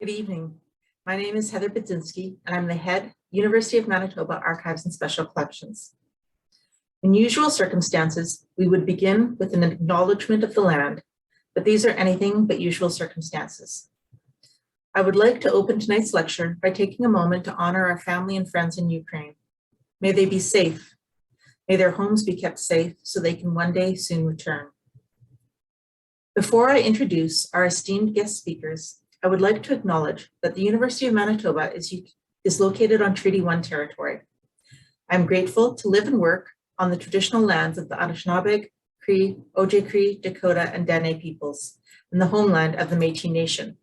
Good evening. My name is Heather Budzinski, and I'm the head, University of Manitoba Archives and Special Collections. In usual circumstances, we would begin with an acknowledgement of the land, but these are anything but usual circumstances. I would like to open tonight's lecture by taking a moment to honor our family and friends in Ukraine. May they be safe. May their homes be kept safe so they can one day soon return. Before I introduce our esteemed guest speakers, I would like to acknowledge that the University of Manitoba is located on Treaty 1 territory. I'm grateful to live and work on the traditional lands of the Anishinaabeg, Cree, Ojibwe, Dakota, and Dene peoples, and the homeland of the Métis Nation.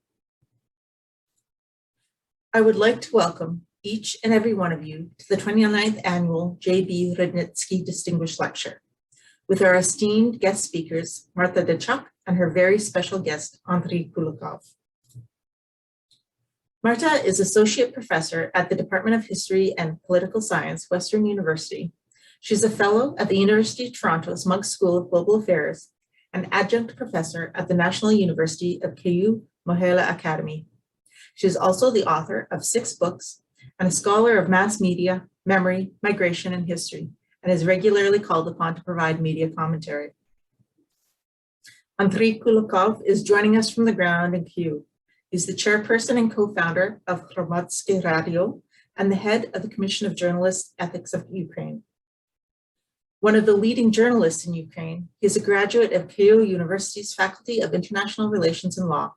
I would like to welcome each and every one of you to the 29th Annual J.B. Rudnyckyj Distinguished Lecture, with our esteemed guest speakers, Marta Dyczok and her very special guest, Andriy Kulykov. Marta is Associate Professor at the Department of History and Political Science, Western University. She's a Fellow at the University of Toronto's Munk School of Global Affairs and Adjunct Professor at the National University of Kyiv Mohyla Academy. She is also the author of 6 books and a scholar of mass media, memory, migration, and history, and is regularly called upon to provide media commentary. Andriy Kulykov is joining us from the ground in Kyiv. He's the chairperson and co-founder of Hromads'ke Radio and the head of the Commission of Journalists Ethics of Ukraine. One of the leading journalists in Ukraine, he is a graduate of Kyiv University's Faculty of International Relations and Law.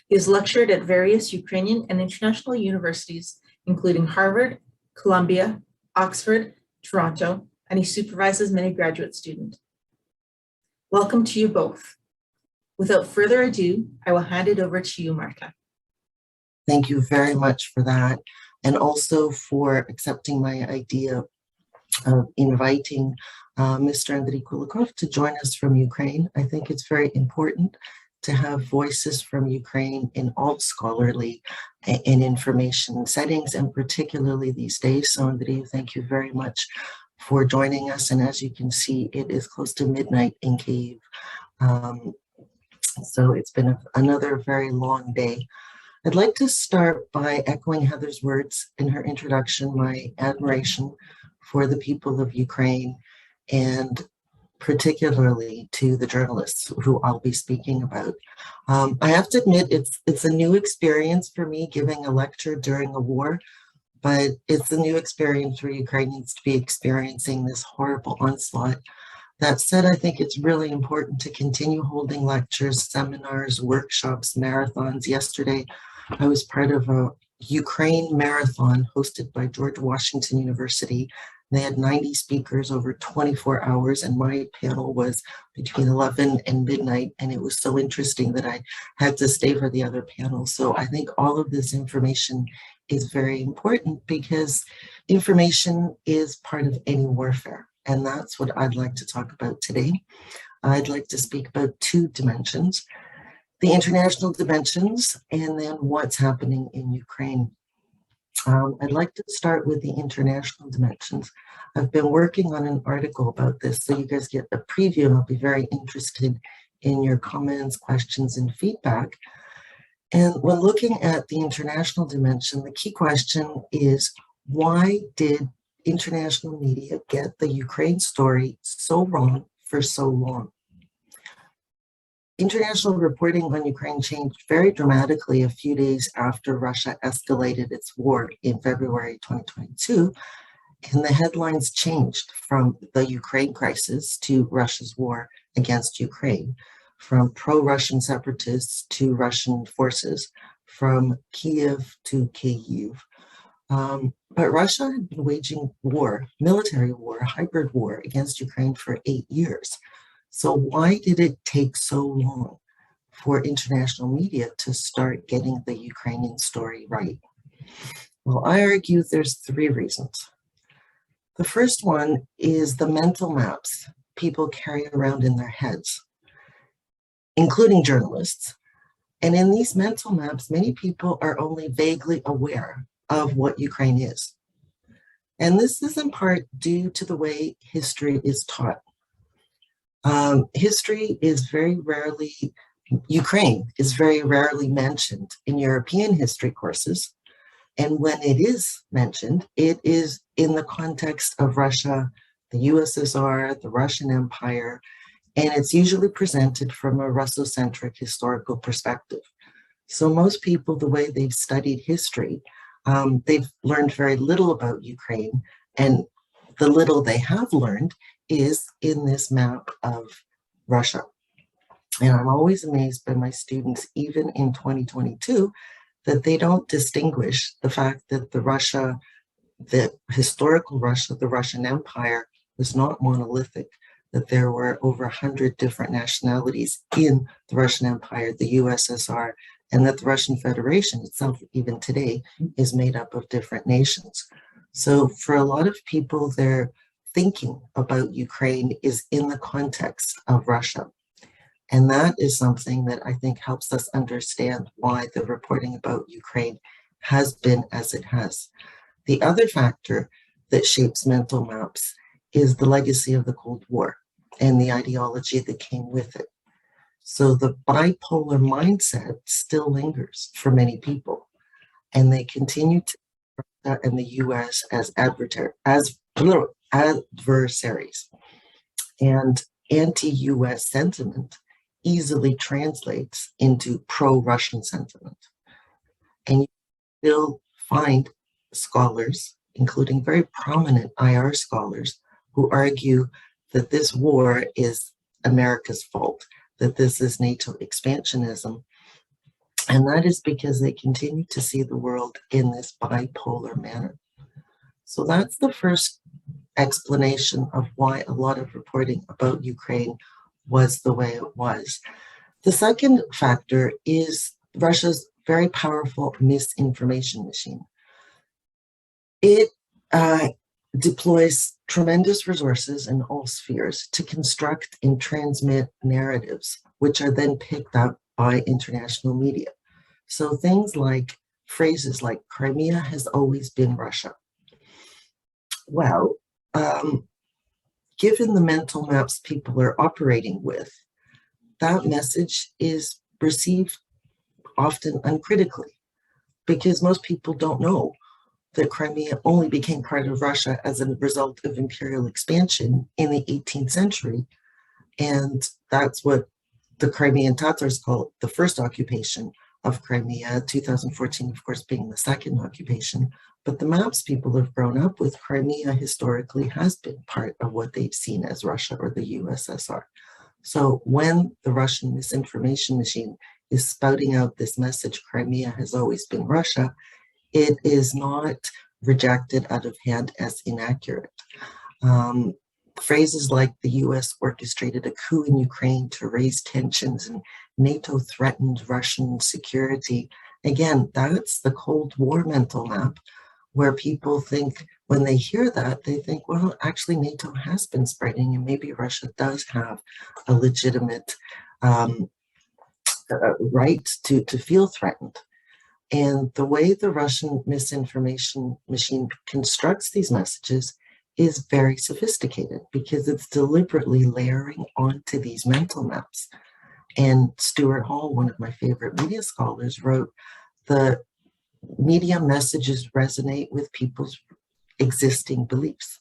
He has lectured at various Ukrainian and international universities, including Harvard, Columbia, Oxford, Toronto, and he supervises many graduate students. Welcome to you both. Without further ado, I will hand it over to you, Marta. Thank you very much for that, and also for accepting my idea of inviting Mr. Andriy Kulykov to join us from Ukraine. I think it's very important to have voices from Ukraine in all scholarly and information settings, and particularly these days. So Andriy, thank you very much for joining us. And as you can see, it is close to midnight in Kyiv. So it's been another very long day. I'd like to start by echoing Heather's words in her introduction, my admiration for the people of Ukraine, and particularly to the journalists who I'll be speaking about. I have to admit, it's a new experience for me giving a lecture during a war, but it's a new experience for Ukrainians to be experiencing this horrible onslaught. That said, I think it's really important to continue holding lectures, seminars, workshops, marathons. Yesterday, I was part of a Ukraine marathon hosted by George Washington University. They had 90 speakers over 24 hours, and my panel was between 11 and midnight, and it was so interesting that I had to stay for the other panel. So I think all of this information is very important because information is part of any warfare. And that's what I'd like to talk about today. I'd like to speak about 2 dimensions, the international dimensions, and then what's happening in Ukraine. I'd like to start with the international dimensions. I've been working on an article about this, so you guys get a preview, and I'll be very interested in your comments, questions, and feedback. And when looking at the international dimension, the key question is, why did international media get the Ukraine story so wrong for so long? International reporting on Ukraine changed very dramatically a few days after Russia escalated its war in February 2022, and the headlines changed from the Ukraine crisis to Russia's war against Ukraine, from pro-Russian separatists to Russian forces, from Kyiv to Kyiv. But Russia had been waging war, military war, hybrid war against Ukraine for 8 years. So why did it take so long for international media to start getting the Ukrainian story right? Well, I argue there's 3 reasons. The first one is the mental maps people carry around in their heads, including journalists. And in these mental maps, many people are only vaguely aware of what Ukraine is. And this is in part due to the way history is taught. History is very rarely Ukraine is very rarely mentioned in European history courses. And when it is mentioned, it is in the context of Russia, the USSR, the Russian Empire, and it's usually presented from a Russocentric historical perspective. So most people, the way they've studied history, they've learned very little about Ukraine, and the little they have learned is in this map of Russia. And I'm always amazed by my students, even in 2022, that they don't distinguish the fact that the historical Russia, the Russian Empire, was not monolithic, that there were over 100 different nationalities in the Russian Empire, the USSR, and that the Russian Federation itself, even today, is made up of different nations. So for a lot of people, their thinking about Ukraine is in the context of Russia. And that is something that I think helps us understand why the reporting about Ukraine has been as it has. The other factor that shapes mental maps is the legacy of the Cold War and the ideology that came with it. So the bipolar mindset still lingers for many people, and they continue to and the US as adversaries. And anti-US sentiment easily translates into pro-Russian sentiment. And you still find scholars, including very prominent IR scholars, who argue that this war is America's fault, that this is NATO expansionism. And that is because they continue to see the world in this bipolar manner. So that's the first explanation of why a lot of reporting about Ukraine was the way it was. The second factor is Russia's very powerful misinformation machine. It deploys tremendous resources in all spheres to construct and transmit narratives, which are then picked up by international media. So things like phrases like Crimea has always been Russia. Well, given the mental maps people are operating with, that message is received often uncritically, because most people don't know that Crimea only became part of Russia as a result of imperial expansion in the 18th century. And that's what the Crimean Tatars call the first occupation of Crimea, 2014, of course, being the second occupation. But the maps people have grown up with, Crimea historically has been part of what they've seen as Russia or the USSR. So when the Russian misinformation machine is spouting out this message, Crimea has always been Russia, it is not rejected out of hand as inaccurate. Phrases like the US orchestrated a coup in Ukraine to raise tensions and NATO threatened Russian security. Again, that's the Cold War mental map, where people think, when they hear that, they think, well, actually NATO has been spreading and maybe Russia does have a legitimate right to feel threatened. And the way the Russian misinformation machine constructs these messages is very sophisticated, because it's deliberately layering onto these mental maps. And Stuart Hall, one of my favorite media scholars, wrote, the media messages resonate with people's existing beliefs,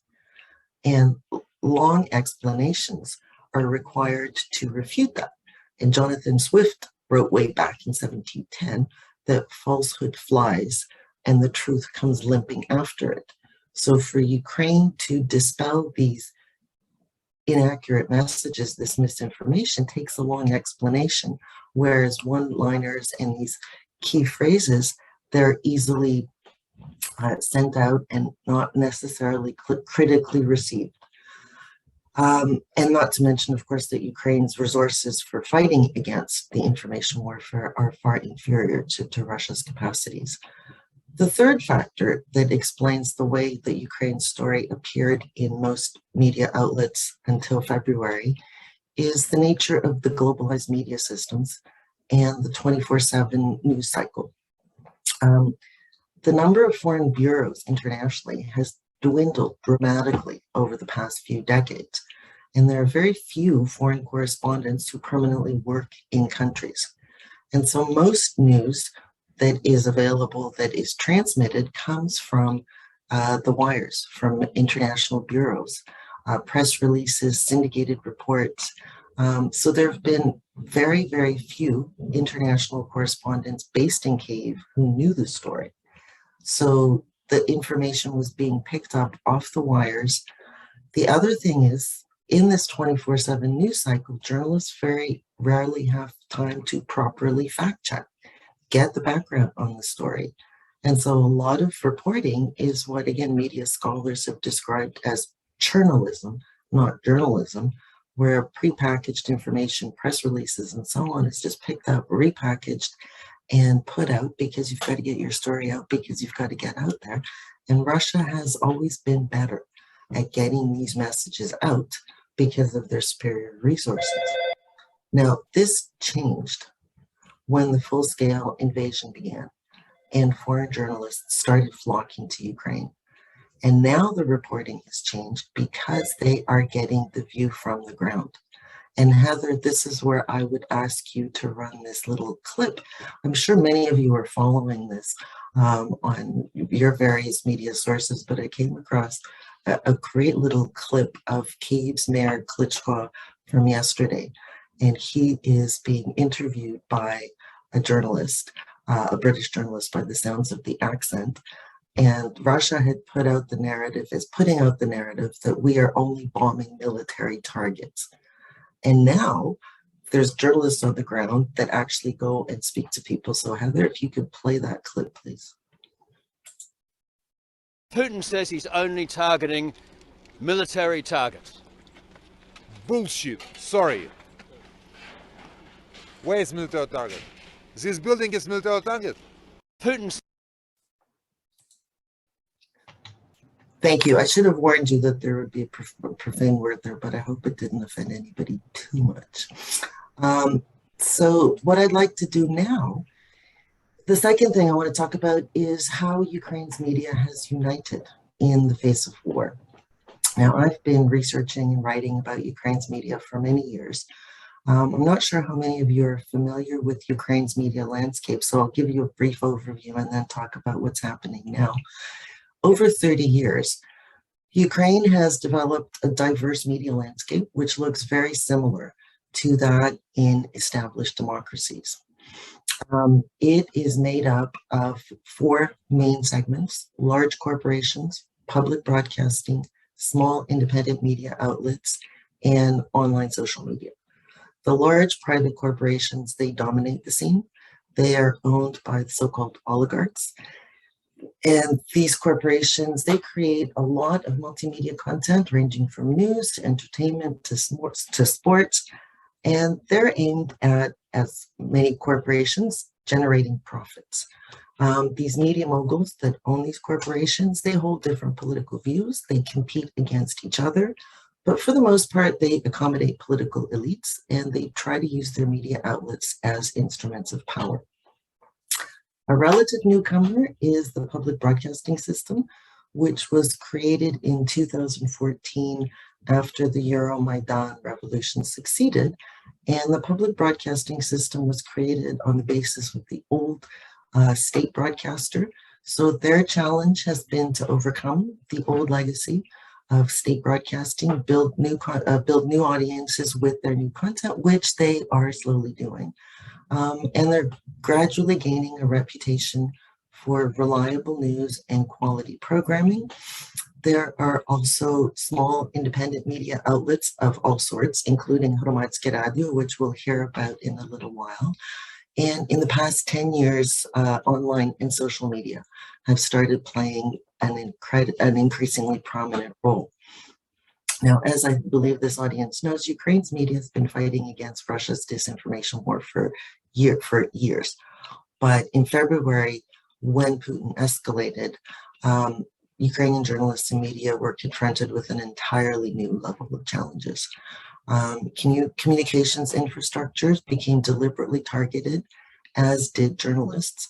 and long explanations are required to refute that. And Jonathan Swift wrote way back in 1710 that falsehood flies and the truth comes limping after it. So for Ukraine to dispel these inaccurate messages, this misinformation, takes a long explanation, whereas one-liners and these key phrases, they're easily sent out and not necessarily critically received. And not to mention, of course, that Ukraine's resources for fighting against the information warfare are far inferior to Russia's capacities. The third factor that explains the way that Ukraine's story appeared in most media outlets until February is the nature of the globalized media systems and the 24/7 news cycle. The number of foreign bureaus internationally has dwindled dramatically over the past few decades. and there are very few foreign correspondents who permanently work in countries. And so most news that is available, that is transmitted, comes from the wires, from international bureaus, press releases, syndicated reports. So there have been very, very few international correspondents based in Kyiv who knew the story. So the information was being picked up off the wires. The other thing is, in this 24/7 news cycle, journalists very rarely have time to properly fact check, get the background on the story. And so a lot of reporting is what, again, media scholars have described as churnalism, not journalism, where prepackaged information, press releases, and so on is just picked up, repackaged, and put out because you've got to get your story out, because you've got to get out there. And Russia has always been better at getting these messages out because of their superior resources. Now, this changed when the full-scale invasion began and foreign journalists started flocking to Ukraine. And now the reporting has changed because they are getting the view from the ground. And Heather, this is where I would ask you to run this little clip. I'm sure many of you are following this on your various media sources, but I came across a great little clip of Kyiv's Mayor Klitschko from yesterday. And he is being interviewed by a journalist, a British journalist by the sounds of the accent. And Russia had put out the narrative, is putting out the narrative that we are only bombing military targets. And now there's journalists on the ground that actually go and speak to people. So Heather, if you could play that clip, please. Putin says he's only targeting military targets. Bullshit. Sorry. Where is military target? This building is military target. Putin. Thank you. I should have warned you that there would be a profane word there, but I hope it didn't offend anybody too much. So what I'd like to do now, the second thing I want to talk about is how Ukraine's media has united in the face of war. Now, I've been researching and writing about Ukraine's media for many years. I'm not sure how many of you are familiar with Ukraine's media landscape, so I'll give you a brief overview and then talk about what's happening now. Over 30 years, Ukraine has developed a diverse media landscape, which looks very similar to that in established democracies. It is made up of 4 main segments: large corporations, public broadcasting, small independent media outlets, and online social media. The large private corporations, they dominate the scene. They are owned by the so-called oligarchs. And these corporations, they create a lot of multimedia content ranging from news to entertainment to sports. And they're aimed at, as many corporations, generating profits. These media moguls that own these corporations, they hold different political views. They compete against each other. But for the most part, they accommodate political elites and they try to use their media outlets as instruments of power. A relative newcomer is the public broadcasting system, which was created in 2014 after the Euromaidan revolution succeeded. And the public broadcasting system was created on the basis of the old state broadcaster. So their challenge has been to overcome the old legacy of state broadcasting, build new audiences with their new content, which they are slowly doing. And they're gradually gaining a reputation for reliable news and quality programming. There are also small independent media outlets of all sorts, including Hromads'ke Radio, which we'll hear about in a little while. And in the past 10 years, online and social media have started playing an increasingly prominent role. Now, as I believe this audience knows, Ukraine's media has been fighting against Russia's disinformation war for years. But in February, when Putin escalated, Ukrainian journalists and media were confronted with an entirely new level of challenges. Communications infrastructures became deliberately targeted, as did journalists,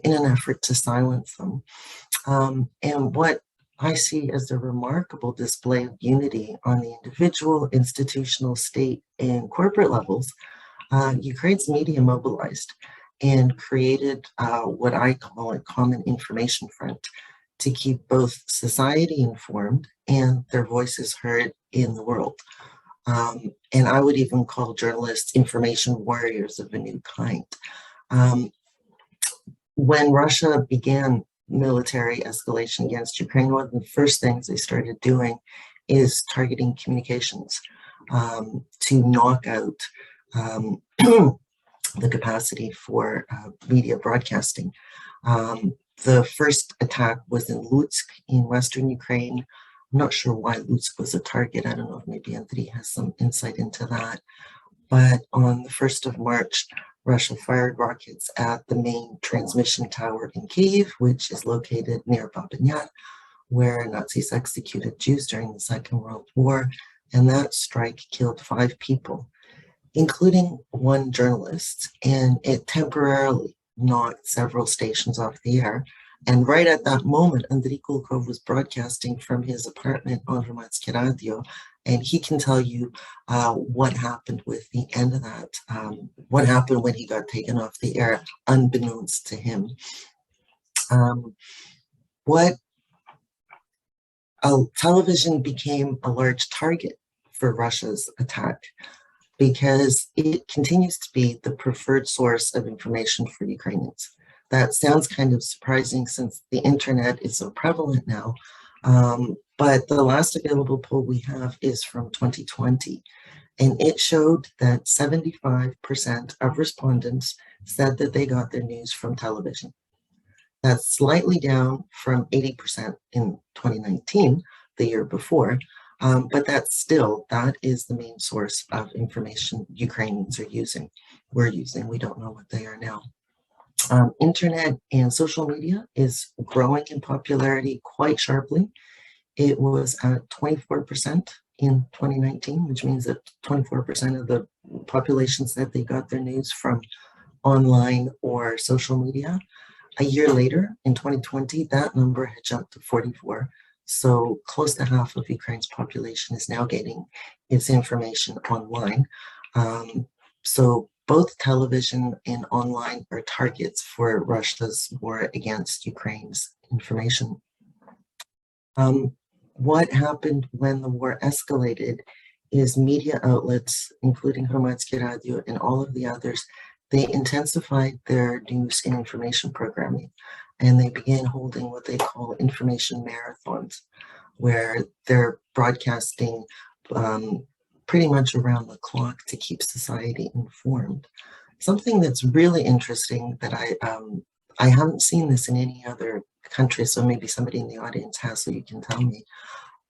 in an effort to silence them. And what I see as a remarkable display of unity on the individual, institutional, state, and corporate levels. Ukraine's media mobilized and created what I call a common information front to keep both society informed and their voices heard in the world. And I would even call journalists information warriors of a new kind. When Russia began military escalation against Ukraine, one of the first things they started doing is targeting communications to knock out the capacity for media broadcasting. The first attack was in Lutsk in Western Ukraine. I'm not sure why Lutsk was a target. I don't know if maybe Andriy has some insight into that. But on the 1st of March, Russia fired rockets at the main transmission tower in Kyiv, which is located near Babinyan, where Nazis executed Jews during the Second World War. And that strike killed 5 people, including 1 journalist, and it temporarily knocked several stations off the air. And right at that moment, Andriy Kulykov was broadcasting from his apartment on Hromads'ke Radio, and he can tell you what happened with the end of that, what happened when he got taken off the air, unbeknownst to him. Television became a large target for Russia's attack, because it continues to be the preferred source of information for Ukrainians. That sounds kind of surprising since the internet is so prevalent now, but the last available poll we have is from 2020, and it showed that 75% of respondents said that they got their news from television. That's slightly down from 80% in 2019, the year before, but that is the main source of information Ukrainians are using. We're using, we don't know what they are now. Internet and social media is growing in popularity quite sharply. It was at 24% in 2019, which means that 24% of the population said they got their news from online or social media. A year later, in 2020, that number had jumped to 44%. So close to half of Ukraine's population is now getting its information online. So both television and online are targets for Russia's war against Ukraine's information. What happened when the war escalated is media outlets, including Hromads'ke Radio and all of the others, they intensified their news and information programming, and they began holding what they call information marathons, where they're broadcasting pretty much around the clock to keep society informed. Something that's really interesting that I haven't seen this in any other country, so maybe somebody in the audience has, so you can tell me,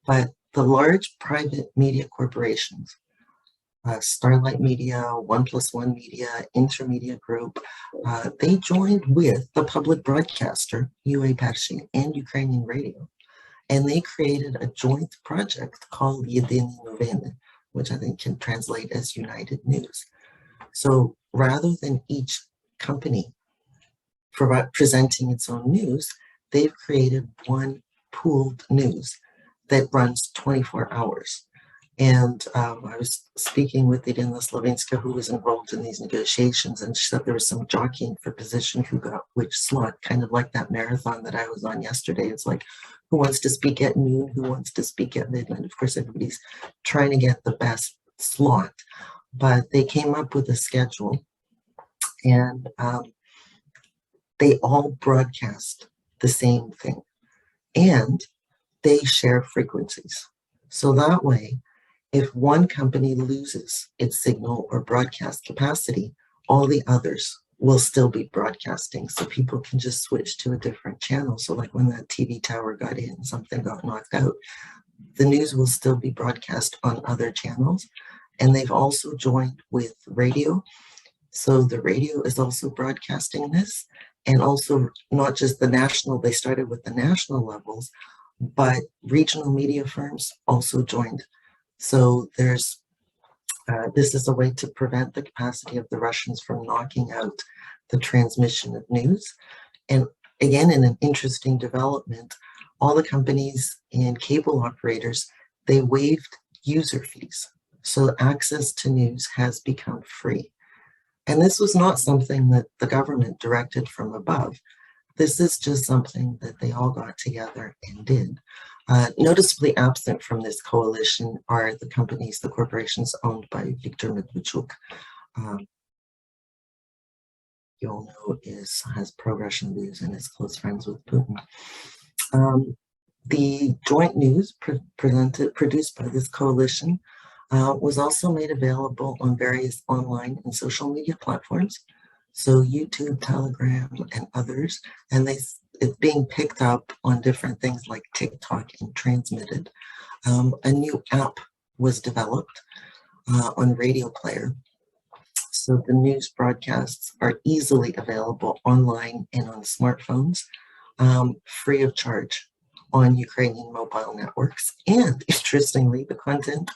but the large private media corporations, Starlight Media, 1+1 Media, Intermedia Group, they joined with the public broadcaster, UA Pershing, and Ukrainian Radio, and they created a joint project called Yedyny Noviny, which I think can translate as United News. So rather than each company presenting its own news, they've created one pooled news that runs 24 hours. And I was speaking with Irina Slavinska, who was involved in these negotiations, and she said there was some jockeying for position who got which slot, kind of like that marathon that I was on yesterday. It's like, who wants to speak at noon, who wants to speak at midnight? Of course, everybody's trying to get the best slot, but they came up with a schedule, and they all broadcast the same thing, and they share frequencies. So that way, if one company loses its signal or broadcast capacity, all the others will still be broadcasting. So people can just switch to a different channel. So like when that TV tower got in, something got knocked out, the news will still be broadcast on other channels. And they've also joined with radio. So the radio is also broadcasting this, and also not just the national, they started with the national levels, but regional media firms also joined. So there's, this is a way to prevent the capacity of the Russians from knocking out the transmission of news. And again, in an interesting development, all the companies and cable operators, they waived user fees. So access to news has become free. And this was not something that the government directed from above. This is just something that they all got together and did. Noticeably absent from this coalition are the companies, the corporations owned by Viktor Medvedchuk. You all know has pro-Russian views and is close friends with Putin. The joint news produced by this coalition was also made available on various online and social media platforms. So YouTube, Telegram, and others, and it's being picked up on different things like TikTok and transmitted. A new app was developed on Radio Player. So the news broadcasts are easily available online and on smartphones, free of charge on Ukrainian mobile networks. And interestingly, the content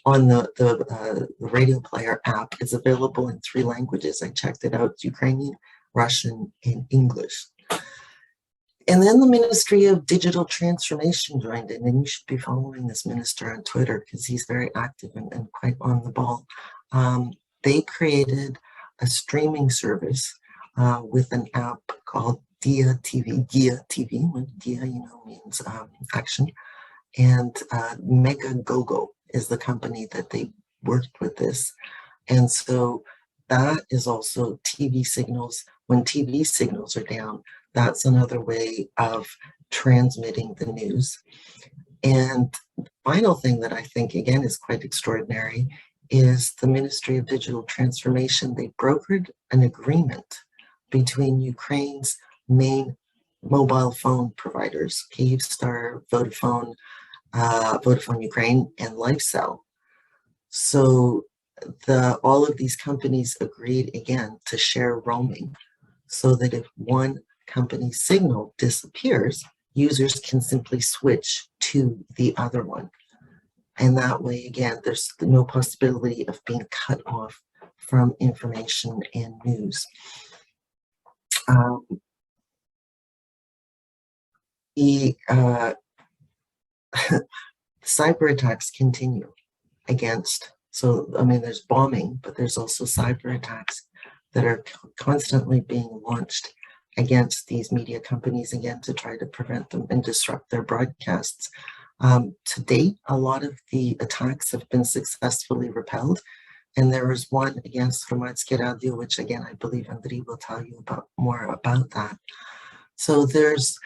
on the Radio Player app is available in 3 languages. I checked it out: Ukrainian, Russian, and English. And then the Ministry of Digital Transformation joined in, and you should be following this minister on Twitter because he's very active and quite on the ball. They created a streaming service with an app called Dia TV, when Dia, means action. And Mega Gogo is the company that they worked with this. And so that is also TV signals. When TV signals are down, that's another way of transmitting the news. And the final thing that I think, again, is quite extraordinary is the Ministry of Digital Transformation. They brokered an agreement between Ukraine's main mobile phone providers, Kyivstar, Vodafone, Vodafone Ukraine, and LifeCell. So all of these companies agreed again to share roaming so that if one company's signal disappears, users can simply switch to the other one. And that way, again, there's no possibility of being cut off from information and news. The cyber attacks continue against, so I mean, there's bombing, but there's also cyber attacks that are constantly being launched against these media companies, again, to try to prevent them and disrupt their broadcasts. To date, a lot of the attacks have been successfully repelled. And there was one against Hromads'ke Radio, which again, I believe Andriy will tell you more about that. So there's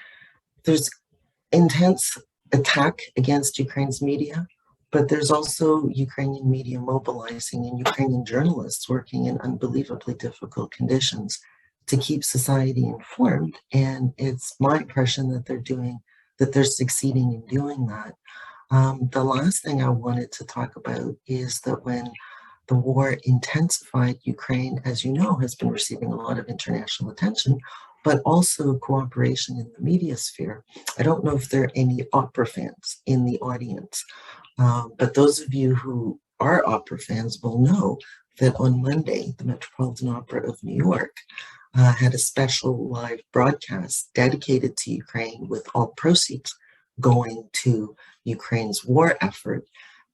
intense attack against Ukraine's media, but there's also Ukrainian media mobilizing and Ukrainian journalists working in unbelievably difficult conditions to keep society informed. And it's my impression that they're succeeding in doing that. The last thing I wanted to talk about is that when the war intensified, Ukraine, as you know, has been receiving a lot of international attention, but also cooperation in the media sphere. I don't know if there are any opera fans in the audience, but those of you who are opera fans will know that on Monday, the Metropolitan Opera of New York had a special live broadcast dedicated to Ukraine with all proceeds going to Ukraine's war effort.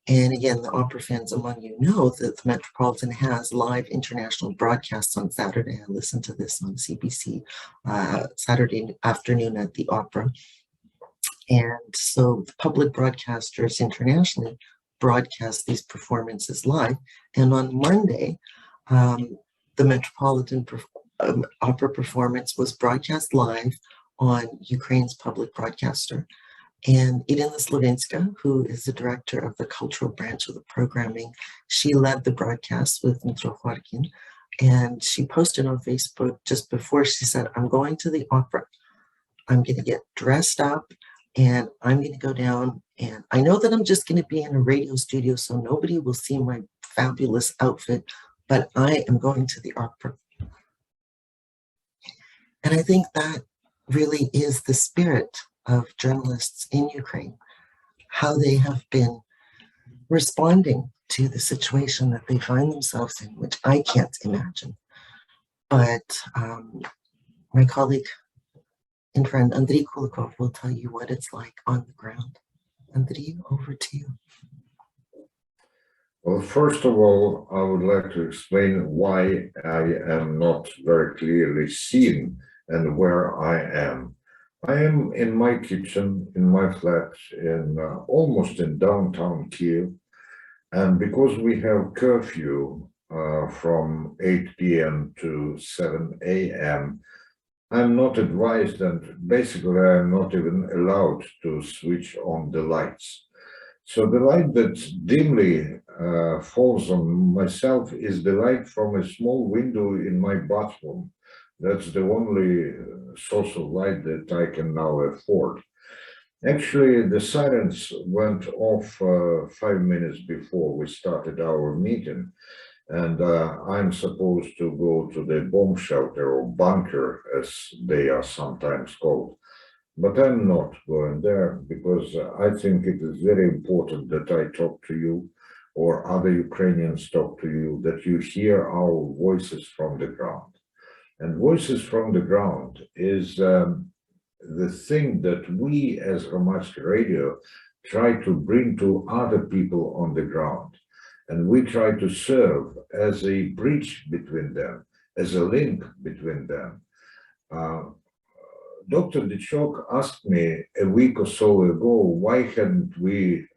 And again, the opera fans among you know that the Metropolitan has live international broadcasts on Saturday. I listened to this on CBC Saturday afternoon at the opera. And so the public broadcasters internationally broadcast these performances live. And on Monday, the Metropolitan Opera performance was broadcast live on Ukraine's public broadcaster. And Irina Slavinska, who is the director of the cultural branch of the programming, she led the broadcast with Dmitro Khwarkin. And she posted on Facebook just before, she said, I'm going to the opera. I'm going to get dressed up and I'm going to go down. And I know that I'm just going to be in a radio studio, so nobody will see my fabulous outfit, but I am going to the opera. And I think that really is the spirit of journalists in Ukraine, how they have been responding to the situation that they find themselves in, which I can't imagine. But my colleague and friend Andriy Kulykov will tell you what it's like on the ground. Andriy, over to you. Well, first of all, I would like to explain why I am not very clearly seen and where I am. I am in my kitchen, in my flat, almost in downtown Kyiv. And because we have curfew from 8 p.m. to 7 a.m., I'm not advised, and basically I'm not even allowed to switch on the lights. So the light that dimly falls on myself is the light from a small window in my bathroom. That's the only source of light that I can now afford. Actually, the sirens went off 5 minutes before we started our meeting, and I'm supposed to go to the bomb shelter or bunker, as they are sometimes called. But I'm not going there because I think it is very important that I talk to you or other Ukrainians talk to you, that you hear our voices from the ground. And voices from the ground is the thing that we as Hromads'ke Radio try to bring to other people on the ground. And we try to serve as a bridge between them, as a link between them. Dr. Dyczok asked me a week or so ago, why hadn't we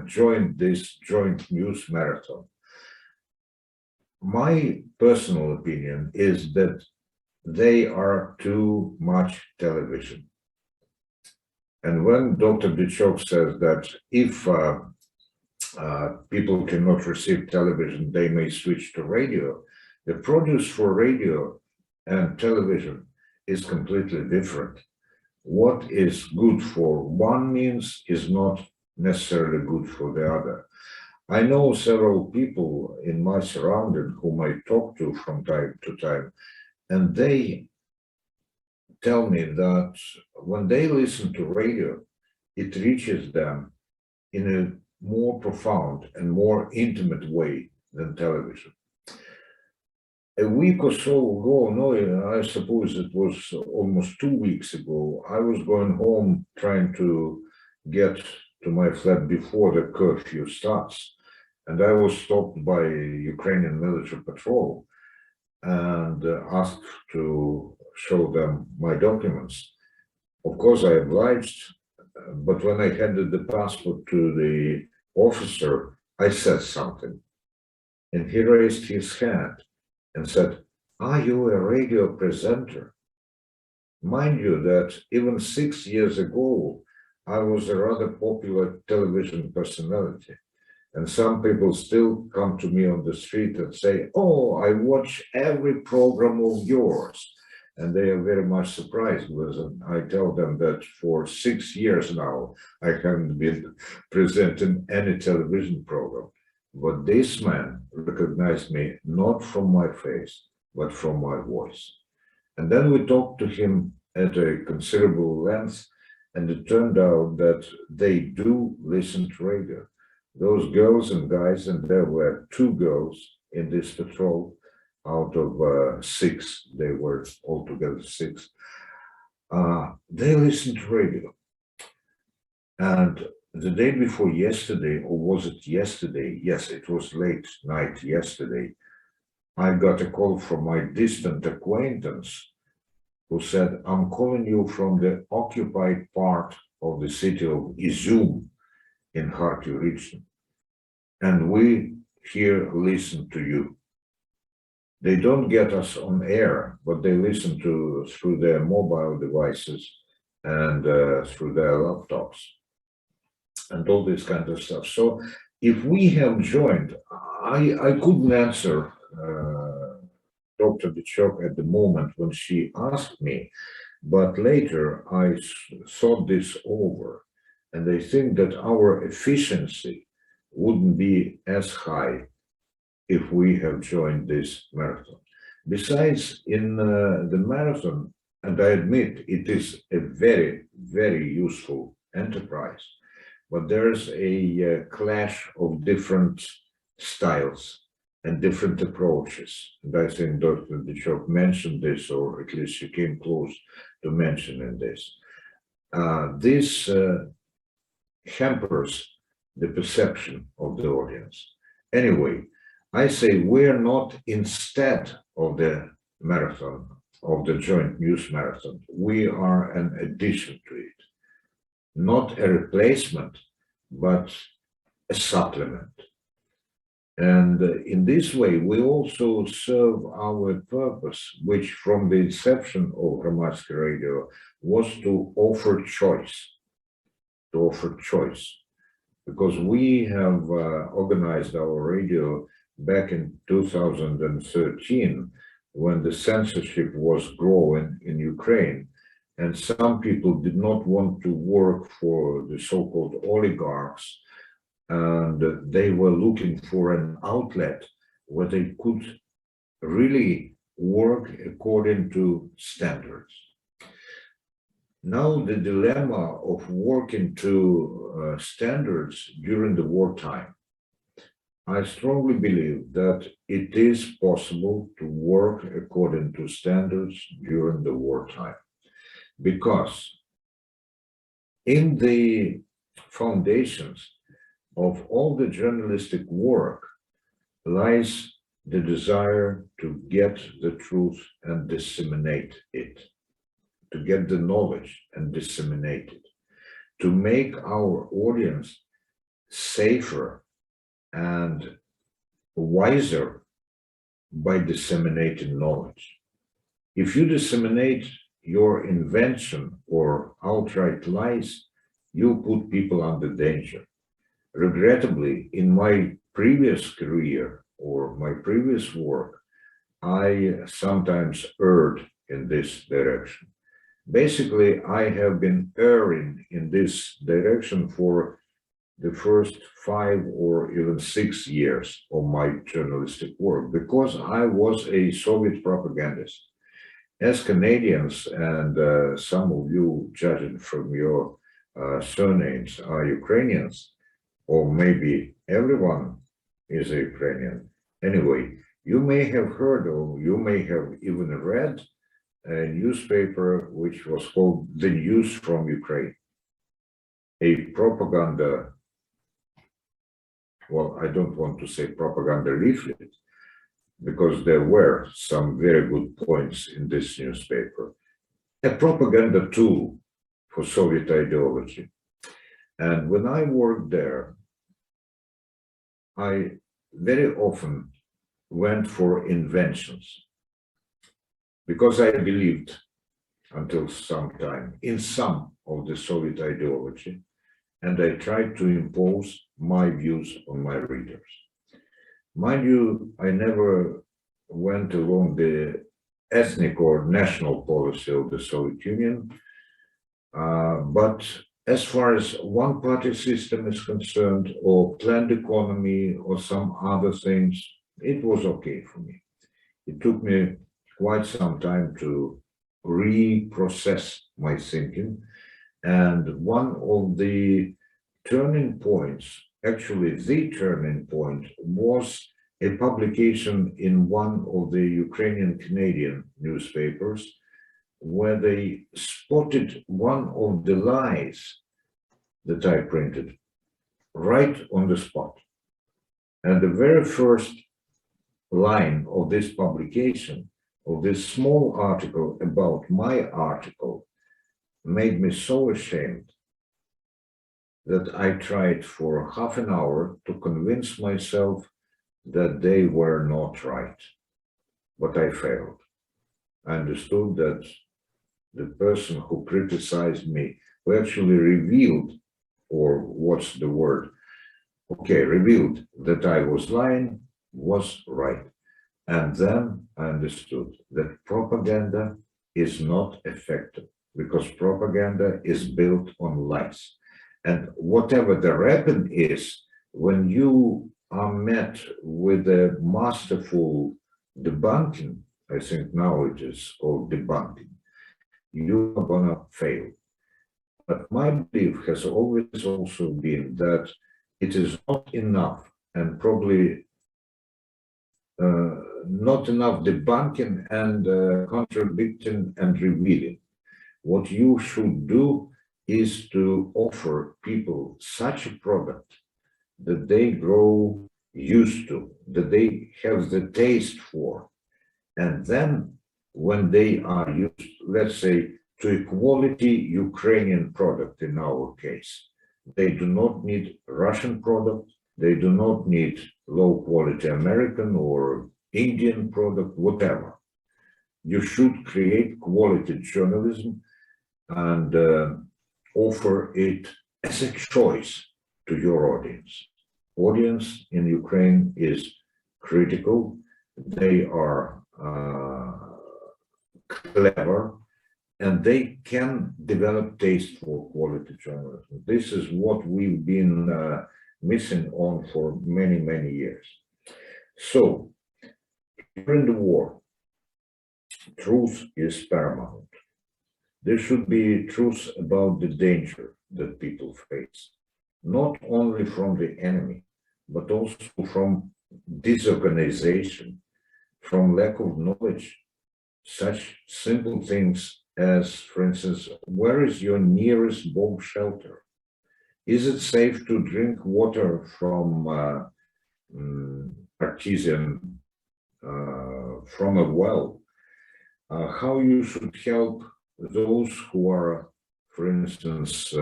joined this joint news marathon? My personal opinion is that they are too much television. And when Dr. Dyczok says that if people cannot receive television, they may switch to radio, the produce for radio and television is completely different. What is good for one means is not necessarily good for the other. I know several people in my surrounding whom I talk to from time to time, and they tell me that when they listen to radio, it reaches them in a more profound and more intimate way than television. A week or so ago, no, I suppose it was almost 2 weeks ago, I was going home trying to get to my flat before the curfew starts. And I was stopped by Ukrainian military patrol and asked to show them my documents. Of course, I obliged, but when I handed the passport to the officer, I said something. And he raised his hand and said, "Are you a radio presenter?" Mind you that even 6 years ago, I was a rather popular television personality. And some people still come to me on the street and say, "Oh, I watch every program of yours." And they are very much surprised because I tell them that for 6 years now, I haven't been presenting any television program. But this man recognized me not from my face, but from my voice. And then we talked to him at a considerable length, and it turned out that they do listen to radio. Those girls and guys, and there were 2 girls in this patrol out of 6, they were altogether 6, they listen to radio. And the day before yesterday, or was it yesterday? Yes, it was late night yesterday. I got a call from my distant acquaintance who said, "I'm calling you from the occupied part of the city of Izum in Kharkiv region. And we here listen to you." They don't get us on air, but they listen to through their mobile devices and through their laptops and all this kind of stuff. So if we have joined, I couldn't answer Dr. Dyczok at the moment when she asked me, but later I thought this over, and I think that our efficiency wouldn't be as high if we have joined this marathon. Besides, in the marathon, and I admit it is a very, very useful enterprise, but there's a clash of different styles and different approaches. And I think Dr. Dyczok mentioned this, or at least she came close to mention in this. This hampers the perception of the audience. Anyway, I say we're not instead of the marathon, of the joint news marathon. We are an addition to it, not a replacement, but a supplement. And in this way, we also serve our purpose, which from the inception of Hromads'ke Radio was to offer choice, because we have organized our radio back in 2013, when the censorship was growing in Ukraine, and some people did not want to work for the so-called oligarchs, and they were looking for an outlet where they could really work according to standards. Now the dilemma of working to standards during the wartime, I strongly believe that it is possible to work according to standards during the wartime, because in the foundations of all the journalistic work lies the desire to get the truth and disseminate it, to get the knowledge and disseminate it, to make our audience safer and wiser by disseminating knowledge. If you disseminate your invention or outright lies, you put people under danger. Regrettably, in my previous career or my previous work, I sometimes erred in this direction. Basically, I have been erring in this direction for the first 5 or even 6 years of my journalistic work, because I was a Soviet propagandist. As Canadians, and some of you, judging from your surnames, are Ukrainians, or maybe everyone is a Ukrainian. Anyway, you may have heard, or you may have even read, a newspaper which was called The News from Ukraine, a propaganda, well, I don't want to say propaganda leaflet, because there were some very good points in this newspaper, a propaganda tool for Soviet ideology. And when I worked there, I very often went for inventions, because I believed until some time in some of the Soviet ideology, and I tried to impose my views on my readers. Mind you, I never went along the ethnic or national policy of the Soviet Union, but as far as one-party system is concerned, or planned economy, or some other things, it was okay for me. It took me quite some time to reprocess my thinking, and one of the turning points, actually the turning point, was a publication in one of the Ukrainian Canadian newspapers, where they spotted one of the lies that I printed right on the spot. And the very first line of this publication, of this small article about my article, made me so ashamed that I tried for half an hour to convince myself that they were not right. But I failed. I understood that the person who criticized me, who actually revealed, or what's the word? Okay, revealed that I was lying, was right. And then I understood that propaganda is not effective, because propaganda is built on lies. And whatever the weapon is, when you are met with a masterful debunking, I think now it is called debunking, you are gonna fail. But my belief has always also been that it is not enough, and probably not enough debunking and contradicting and revealing. What you should do is to offer people such a product that they grow used to, that they have the taste for. And then when they are used, let's say, to a quality Ukrainian product in our case, they do not need Russian product, they do not need low quality American or Indian product, whatever. You should create quality journalism and offer it as a choice to your audience. Audience in Ukraine is critical. They are clever, and they can develop taste for quality journalism. This is what we've been missing on for many, many years. So, during the war, truth is paramount. There should be truth about the danger that people face, not only from the enemy, but also from disorganization, from lack of knowledge. Such simple things as, for instance, where is your nearest bomb shelter? Is it safe to drink water from artesian, from a well? How you should help those who are, for instance,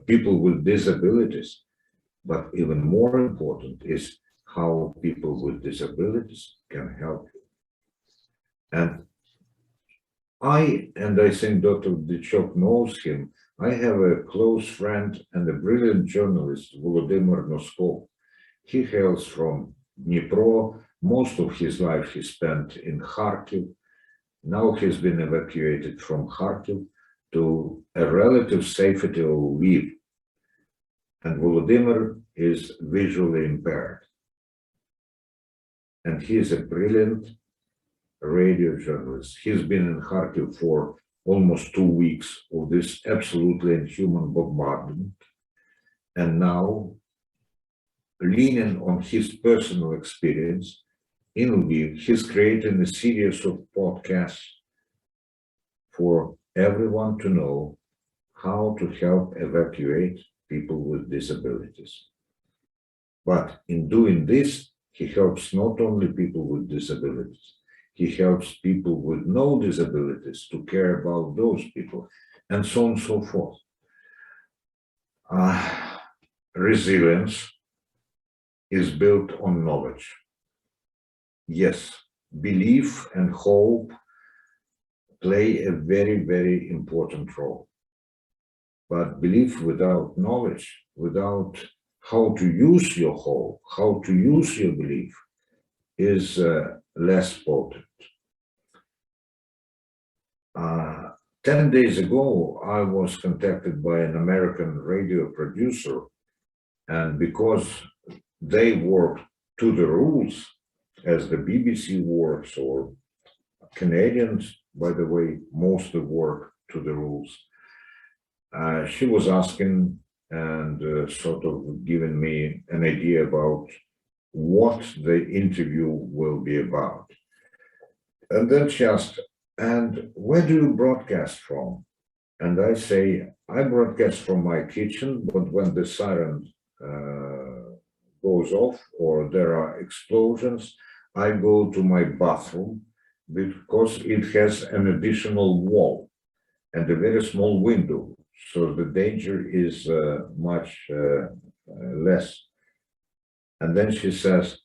people with disabilities. But even more important is how people with disabilities can help you. And I think Dr. Dyczok knows him. I have a close friend and a brilliant journalist, Volodymyr Noskov. He hails from Dnipro. Most of his life he spent in Kharkiv. Now he's been evacuated from Kharkiv to a relative safety of Lviv. And Volodymyr is visually impaired. And he is a brilliant radio journalist. He's been in Kharkiv for almost 2 weeks of this absolutely inhuman bombardment. And now, leaning on his personal experience in Lviv, he's creating a series of podcasts for everyone to know how to help evacuate people with disabilities. But in doing this, he helps not only people with disabilities, he helps people with no disabilities to care about those people, and so on and so forth. Resilience is built on knowledge. Yes, belief and hope play a very, very important role. But belief without knowledge, without how to use your hope, how to use your belief, is less potent. 10 days ago, I was contacted by an American radio producer, and because they work to the rules, as the BBC works, or Canadians, by the way, mostly work to the rules, she was asking and sort of giving me an idea about what the interview will be about. And then she asked, and where do you broadcast from? And I say, I broadcast from my kitchen, but when the siren goes off or there are explosions, I go to my bathroom because it has an additional wall and a very small window. So the danger is much less. And then she says,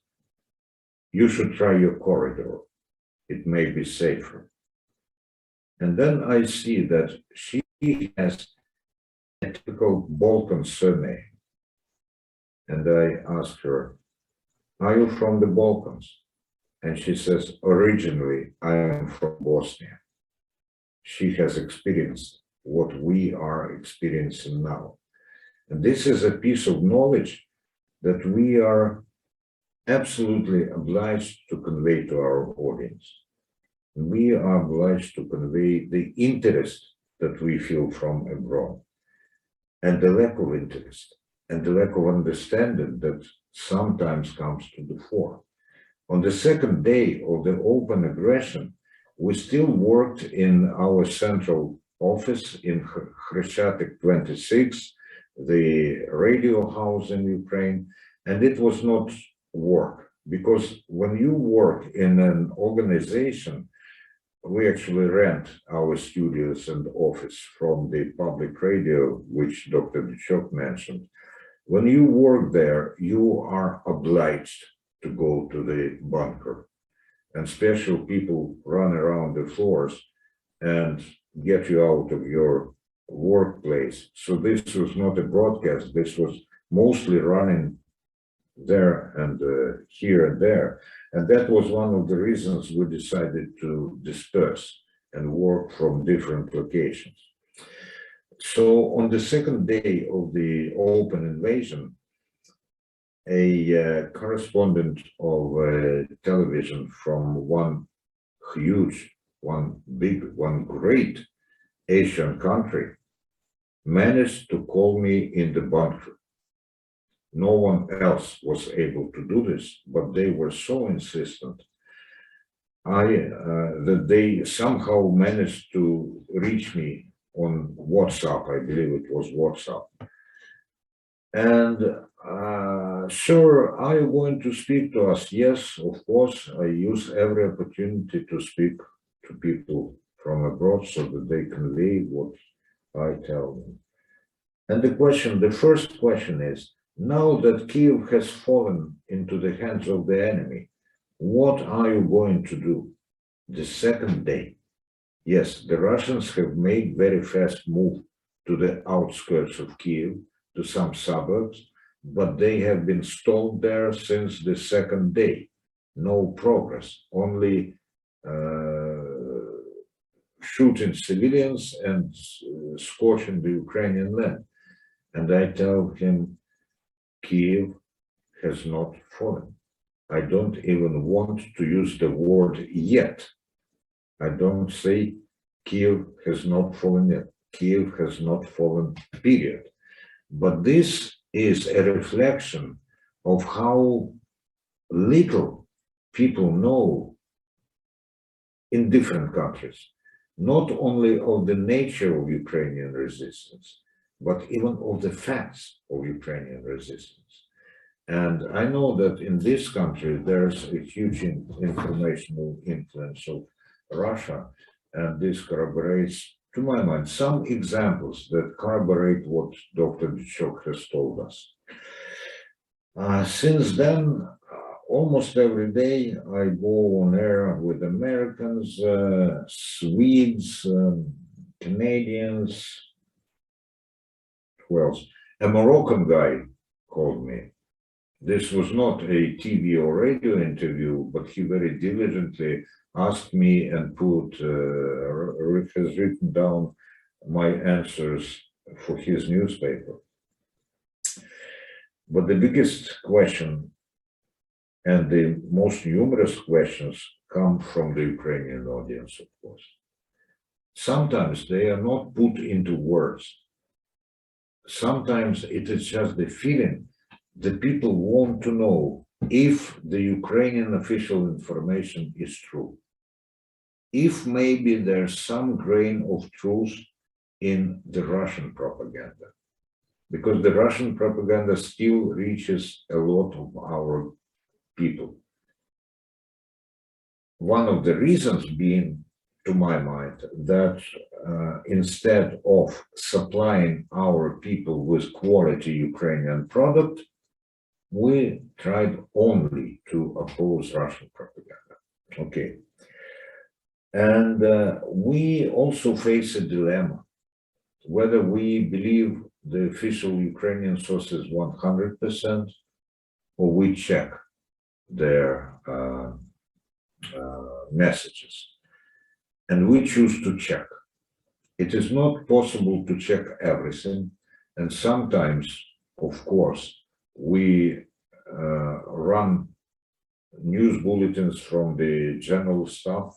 you should try your corridor. It may be safer. And then I see that she has a typical Balkan surname. And I ask her, are you from the Balkans? And she says, originally, I am from Bosnia. She has experienced what we are experiencing now. And this is a piece of knowledge that we are absolutely obliged to convey to our audience. We are obliged to convey the interest that we feel from abroad, and the lack of interest, and the lack of understanding that sometimes comes to the fore. On the second day of the open aggression, we still worked in our central office in Hromads'ke 26, the radio house in Ukraine, and it was not work, because when you work in an organization, we actually rent our studios and office from the public radio, which Dr. Dyczok mentioned. When you work there, you are obliged to go to the bunker, and special people run around the floors and get you out of your workplace. So this was not a broadcast, this was mostly running there and here and there. And that was one of the reasons we decided to disperse and work from different locations. So on the second day of the open invasion, a correspondent of television from one huge, one big, one great Asian country managed to call me in the bunker. No one else was able to do this, but they were so insistent that they somehow managed to reach me on WhatsApp. I believe it was WhatsApp. And sir, are you going to speak to us? Yes, of course. I use every opportunity to speak to people from abroad so that they convey what I tell them. And the first question is, now that Kyiv has fallen into the hands of the enemy, what are you going to do? The second day, yes, the Russians have made very fast move to the outskirts of Kyiv, to some suburbs, but they have been stalled there since the second day. No progress, only shooting civilians and scorching the Ukrainian land. And I tell him, Kyiv has not fallen. I don't even want to use the word yet. I don't say Kyiv has not fallen yet. Kyiv has not fallen, period. But this is a reflection of how little people know in different countries, not only of the nature of Ukrainian resistance, but even of the facts of Ukrainian resistance. And I know that in this country, there's a huge informational influence of Russia, and this corroborates, to my mind, some examples that corroborate what Dr. Dyczok has told us. Since then, almost every day, I go on air with Americans, Swedes, Canadians. Who else? A Moroccan guy called me. This was not a TV or radio interview, but he very diligently asked me and has written down my answers for his newspaper. But the biggest question and the most numerous questions come from the Ukrainian audience, of course. Sometimes they are not put into words. Sometimes it is just the feeling. The people want to know if the Ukrainian official information is true. If maybe there's some grain of truth in the Russian propaganda. Because the Russian propaganda still reaches a lot of our people. One of the reasons being, to my mind, that instead of supplying our people with quality Ukrainian product, we tried only to oppose Russian propaganda. Okay. And we also face a dilemma, whether we believe the official Ukrainian sources 100% or we check their messages. And we choose to check. It is not possible to check everything. And sometimes, of course, we run news bulletins from the general staff,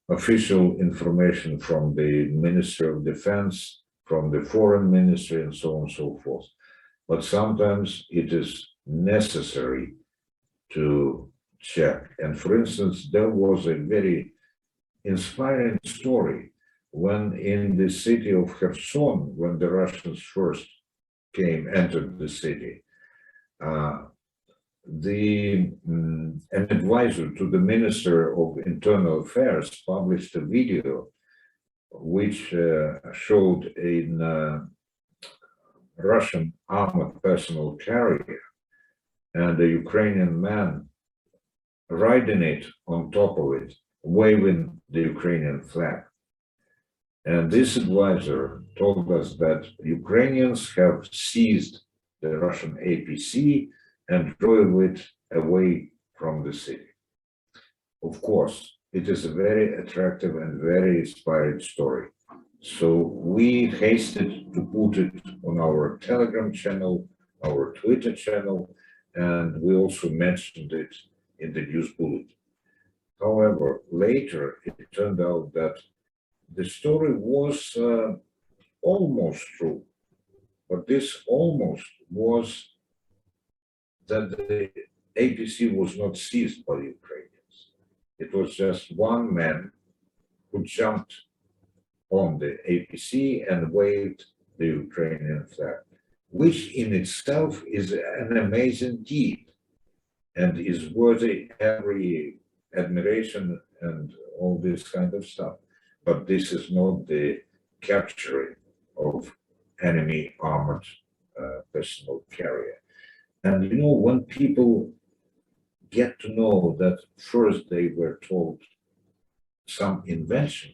official information from the Ministry of Defense, from the Foreign Ministry, and so on and so forth. But sometimes it is necessary to check. And for instance, there was a very inspiring story when in the city of Kherson, when the Russians first entered the city, an advisor to the Minister of Internal Affairs published a video which showed in Russian armored personal carrier and a Ukrainian man riding it on top of it, waving the Ukrainian flag. And this advisor told us that Ukrainians have seized the Russian APC and drove it away from the city. Of course, it is a very attractive and very inspiring story. So we hasted to put it on our Telegram channel, our Twitter channel, and we also mentioned it in the news bulletin. However, later it turned out that the story was almost true, but this almost was that the APC was not seized by the Ukrainians. It was just one man who jumped on the APC and waved the Ukrainian flag, which in itself is an amazing deed and is worthy every admiration and all this kind of stuff. But this is not the capturing of enemy armored personal carrier. And you know, when people get to know that first they were told some invention,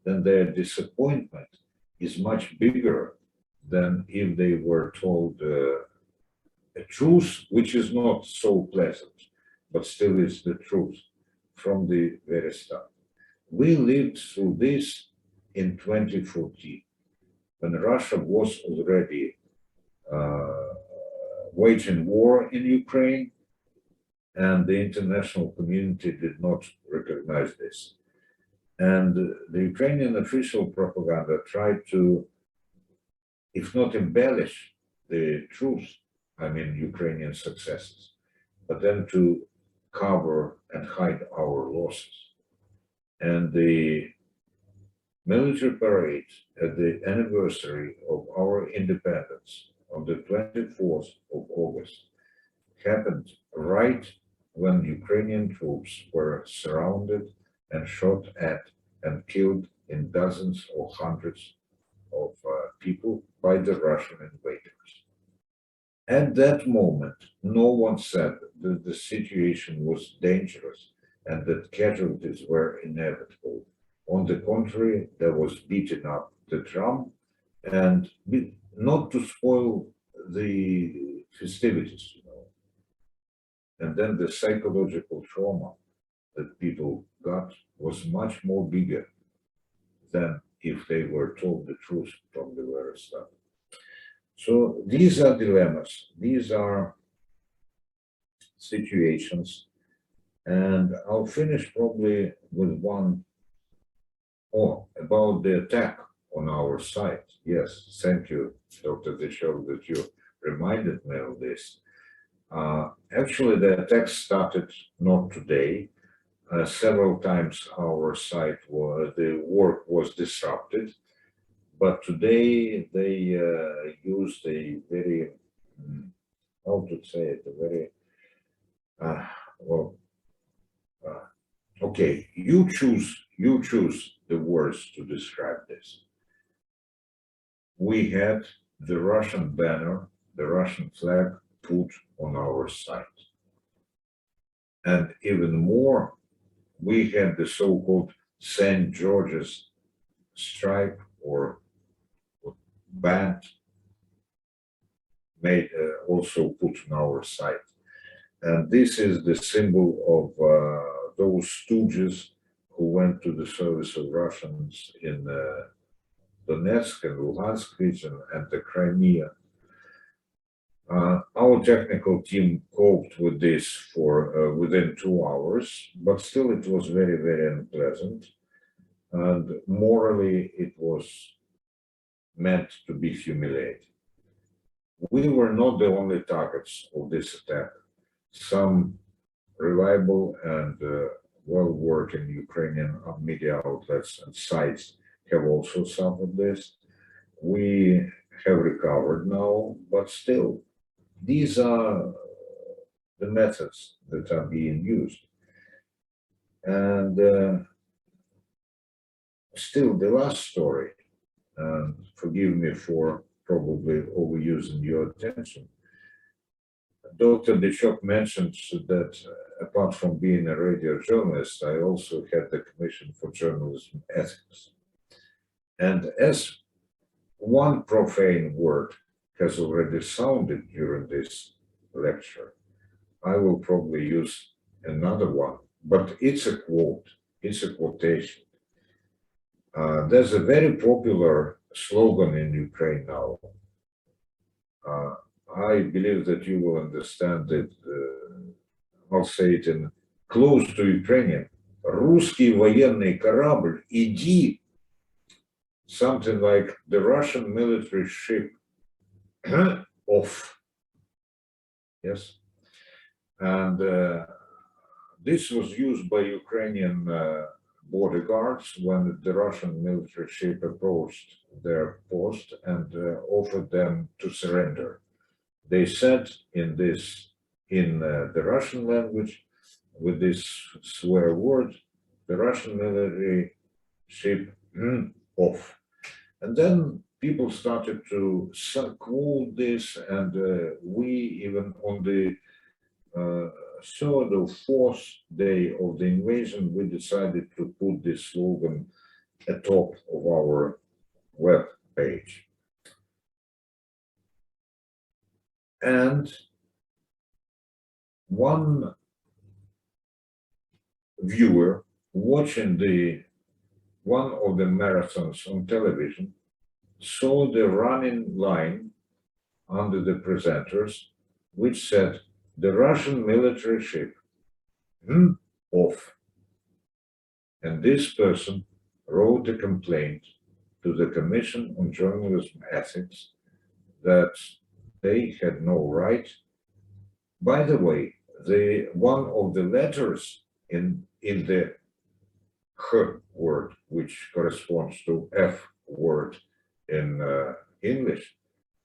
then their disappointment is much bigger than if they were told a truth, which is not so pleasant, but still is the truth from the very start. We lived through this in 2014, when Russia was already waging war in Ukraine, and the international community did not recognize this. And the Ukrainian official propaganda tried to, if not embellish the truth, I mean Ukrainian successes, but then to cover and hide our losses. And the military parade at the anniversary of our independence on the 24th of August happened right when Ukrainian troops were surrounded and shot at and killed in dozens or hundreds of people by the Russian invaders. At that moment, no one said that the situation was dangerous and that casualties were inevitable. On the contrary, there was beating up the drum and not to spoil the festivities, you know. And then the psychological trauma that people got was much more bigger than if they were told the truth from the very start. So these are dilemmas, these are situations, and I'll finish probably with one about the attack on our site. Yes, thank you, Dr. Dyczok, that you reminded me of this. Actually, the attack started not today. Several times our site the work was disrupted, but today they used a very, how to say it, a very, okay, you choose the words to describe this. We had the Russian banner, the Russian flag put on our site. And even more, we had the so-called St. George's stripe or band made also put on our site. And this is the symbol of those stooges who went to the service of Russians in Donetsk and Luhansk region and the Crimea. Our technical team coped with this for within 2 hours, but still it was very, very unpleasant. And morally, it was meant to be humiliating. We were not the only targets of this attack. Some reliable and well-working Ukrainian media outlets and sites have also suffered this. We have recovered now, but still, these are the methods that are being used. And still, the last story, and forgive me for probably overusing your attention. Dr. Dyczok mentioned that apart from being a radio journalist, I also had the Commission for Journalism Ethics. And as one profane word has already sounded during this lecture, I will probably use another one, but it's a quote, it's a quotation. There's a very popular slogan in Ukraine now. I believe that you will understand it. I'll say it in close to Ukrainian. Русский военный корабль, иди. Something like the Russian military ship off. Yes. And this was used by Ukrainian bodyguards when the Russian military ship approached their post and offered them to surrender. They said in the Russian language, with this swear word, the Russian military ship off. And then people started to quote this, and we even on the third or fourth day of the invasion, we decided to put this slogan atop of our web page. And one viewer watching one of the marathons on television saw the running line under the presenters, which said, the Russian military ship off. And this person wrote a complaint to the Commission on Journalism Ethics that they had no right. By the way, one of the letters in the H word, which corresponds to F word in English,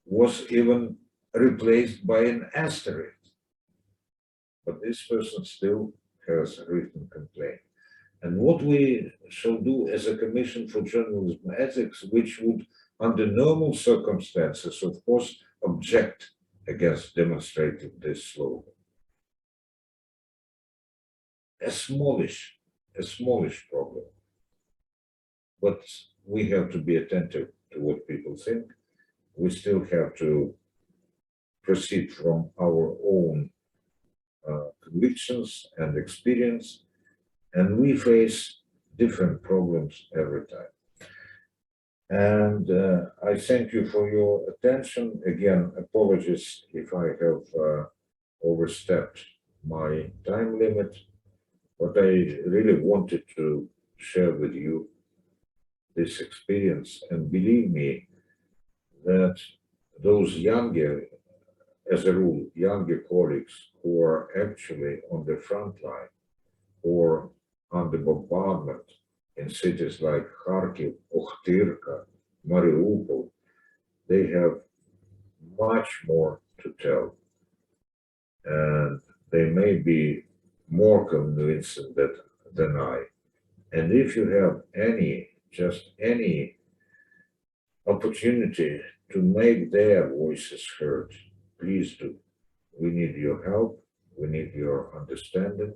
was even replaced by an asterisk. But this person still has a written complaint. And what we shall do as a Commission for Journalism Ethics, which would, under normal circumstances, of course, object against demonstrating this slogan. A smallish problem. But we have to be attentive to what people think. We still have to proceed from our own convictions and experience, and we face different problems every time. And I thank you for your attention. Again, apologies if I have overstepped my time limit, but I really wanted to share with you this experience. And believe me that those younger, as a rule, younger colleagues who are actually on the front line or under bombardment in cities like Kharkiv, Okhtyrka, Mariupol, they have much more to tell. And they may be more convincing than I. And if you have just any opportunity to make their voices heard, please do. We need your help. We need your understanding.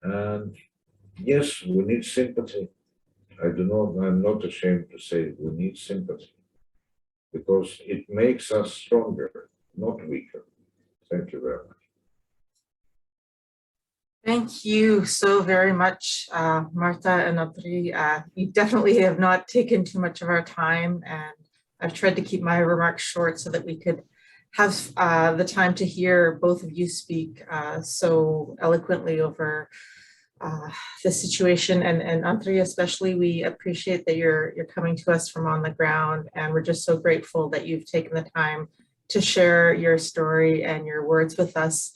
And yes, we need sympathy. I'm not ashamed to say we need sympathy because it makes us stronger, not weaker. Thank you very much. Thank you so very much, Marta and Andriy. You definitely have not taken too much of our time, and I've tried to keep my remarks short so that we could have the time to hear both of you speak so eloquently over the situation. And Andriy, especially, we appreciate that you're coming to us from on the ground, and we're just so grateful that you've taken the time to share your story and your words with us.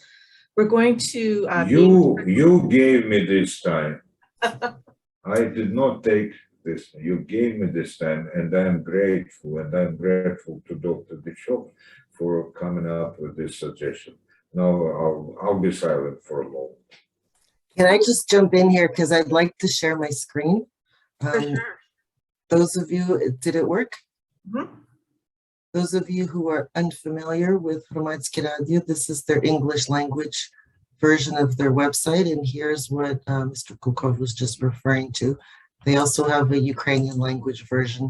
We're going to you gave me this time. I did not take this. You gave me this time, and I'm grateful. And I'm grateful to Dr. Dyczok for coming up with this suggestion. Now I'll be silent for a moment. Can I just jump in here because I'd like to share my screen? For sure. Those of you, did it work? Mhm. Those of you who are unfamiliar with Hromads'ke Radio, this is their English language version of their website, and here's what Mr. Kulykov was just referring to. They also have a Ukrainian language version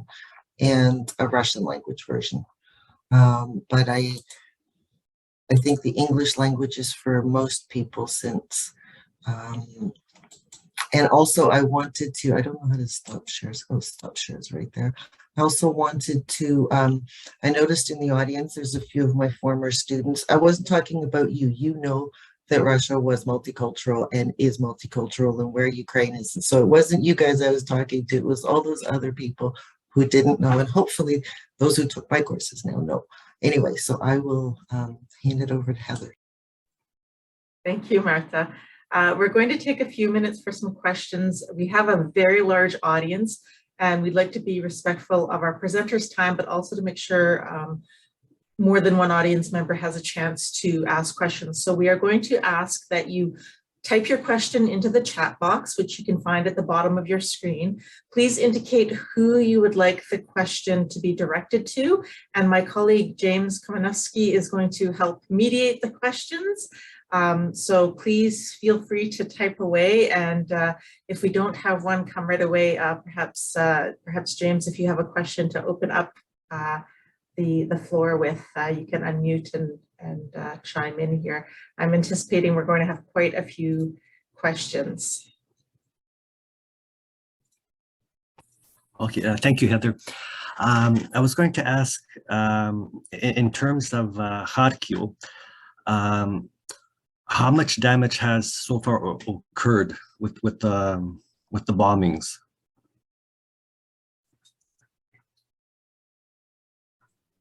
and a Russian language version. But I think the English language is for most people since. And also I wanted to, I don't know how to stop shares. Oh, stop shares right there. I also wanted to, I noticed in the audience, there's a few of my former students. I wasn't talking about you. You know that Russia was multicultural and is multicultural and where Ukraine is. And so it wasn't you guys I was talking to, it was all those other people who didn't know. And hopefully those who took my courses now know. Anyway, so I will hand it over to Heather. Thank you, Marta. We're going to take a few minutes for some questions. We have a very large audience and we'd like to be respectful of our presenters' time, but also to make sure more than one audience member has a chance to ask questions. So we are going to ask that you type your question into the chat box, which you can find at the bottom of your screen. Please indicate who you would like the question to be directed to. And my colleague, James Komanowski, is going to help mediate the questions. So please feel free to type away. And if we don't have one come right away, perhaps James, if you have a question to open up the floor with, you can unmute and chime in here. I'm anticipating we're going to have quite a few questions. Okay, thank you, Heather. I was going to ask, in terms of Kharkiv, how much damage has so far occurred with the bombings?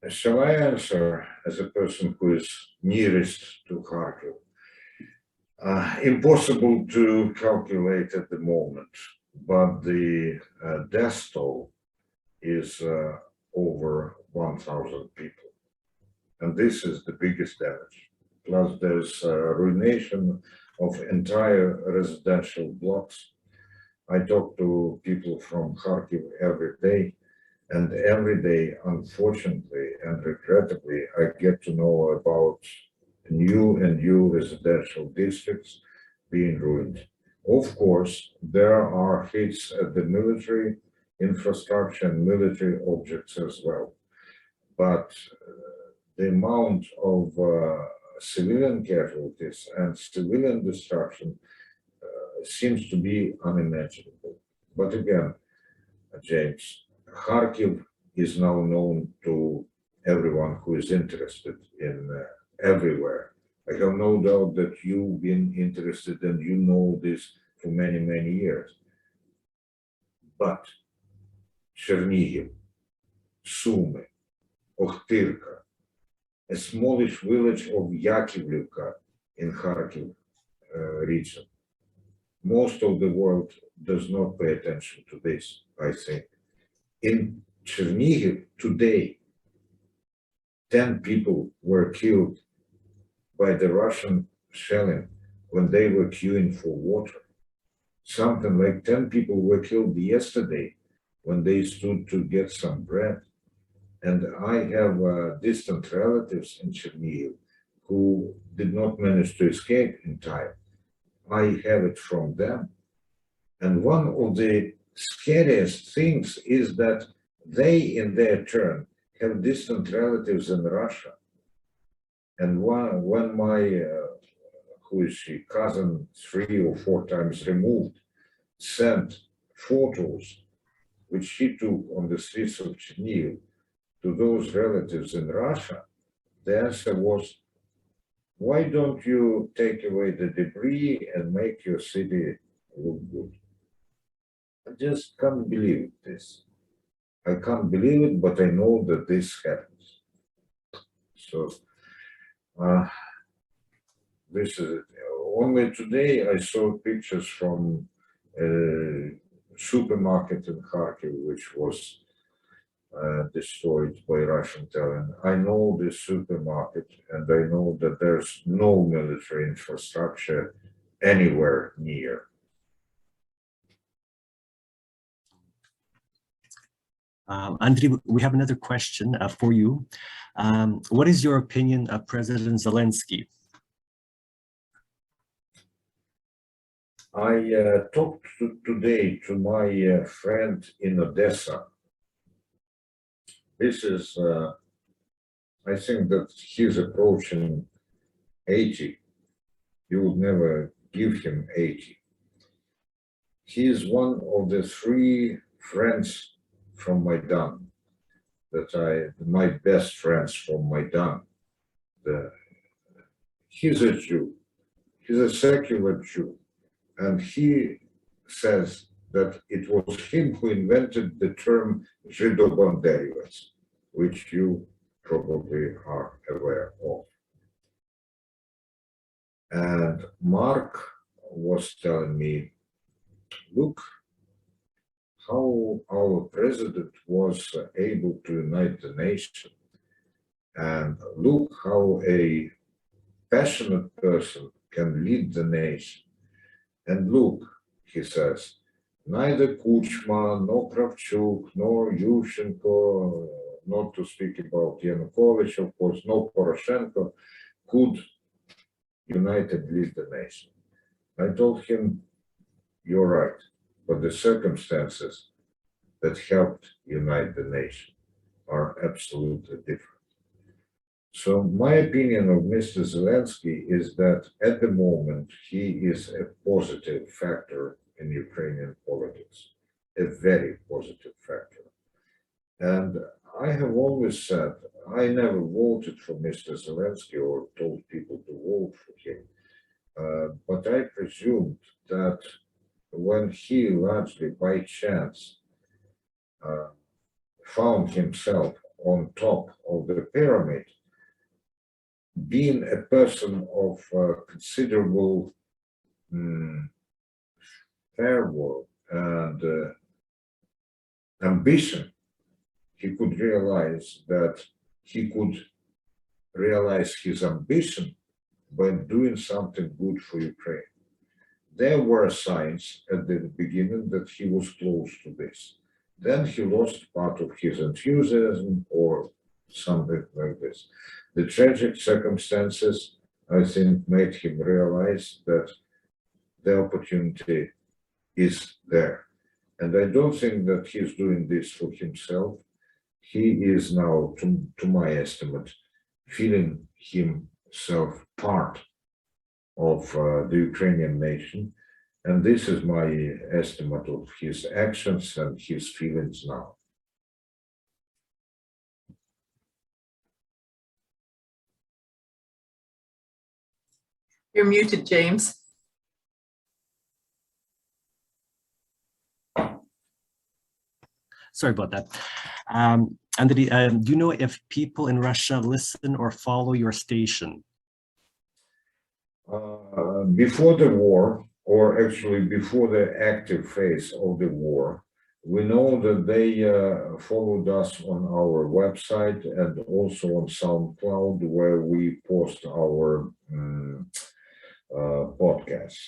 Shall I answer as a person who is nearest to Kharkiv? Impossible to calculate at the moment, but the death toll is over 1,000 people. And this is the biggest damage. Plus there's ruination of entire residential blocks. I talk to people from Kharkiv every day. And every day, unfortunately and regrettably, I get to know about new and new residential districts being ruined. Of course, there are hits at the military infrastructure and military objects as well. But the amount of civilian casualties and civilian destruction seems to be unimaginable. But again, James, Kharkiv is now known to everyone who is interested in everywhere. I have no doubt that you've been interested and you know this for many, many years. But Chernihiv, Sumy, Ochtyrka, a smallish village of Yakivlivka in Kharkiv region. Most of the world does not pay attention to this, I think. In Chernihiv today, 10 people were killed by the Russian shelling when they were queuing for water. Something like 10 people were killed yesterday when they stood to get some bread. And I have distant relatives in Chernihiv who did not manage to escape in time. I have it from them. And one of the scariest things is that they, in their turn, have distant relatives in Russia. And when my, who is she, cousin 3 or 4 times removed, sent photos which she took on the streets of Chernihiv to those relatives in Russia, the answer was, why don't you take away the debris and make your city look good? I just can't believe this. I can't believe it, but I know that this happens. So this is it. Only today I saw pictures from supermarket in Kharkiv, which was destroyed by Russian talent. I know this supermarket, and I know that there's no military infrastructure anywhere near. Andriy, we have another question for you. What is your opinion of President Zelensky? I talked today to my friend in Odessa. This is, I think that he's approaching 80. You would never give him 80. He is one of the 3 friends from Maidan my best friends from Maidan. He's a Jew. He's a secular Jew. And he says that it was him who invented the term Zhido-Banderivets, which you probably are aware of. And Mark was telling me, look how our president was able to unite the nation. And look how a passionate person can lead the nation. And look, he says, neither Kuchma, nor Kravchuk, nor Yushchenko, not to speak about Yanukovych, of course, nor Poroshenko, could unite and lead the nation. I told him, you're right, but the circumstances that helped unite the nation are absolutely different. So my opinion of Mr. Zelensky is that at the moment, he is a positive factor in Ukrainian politics, a very positive factor. And I have always said, I never voted for Mr. Zelensky or told people to vote for him. But I presumed that when he largely by chance found himself on top of the pyramid, being a person of considerable fervor and ambition, he could realize that he could realize his ambition by doing something good for Ukraine. There were signs at the beginning that he was close to this. Then he lost part of his enthusiasm or something like this. The tragic circumstances, I think, made him realize that the opportunity is there. And I don't think that he's doing this for himself. He is now, to my estimate, feeling himself part of the Ukrainian nation. And this is my estimate of his actions and his feelings now. You're muted, James. Sorry about that. Andriy, do you know if people in Russia listen or follow your station? Before the war, or actually before the active phase of the war, we know that they followed us on our website and also on SoundCloud, where we post our podcasts.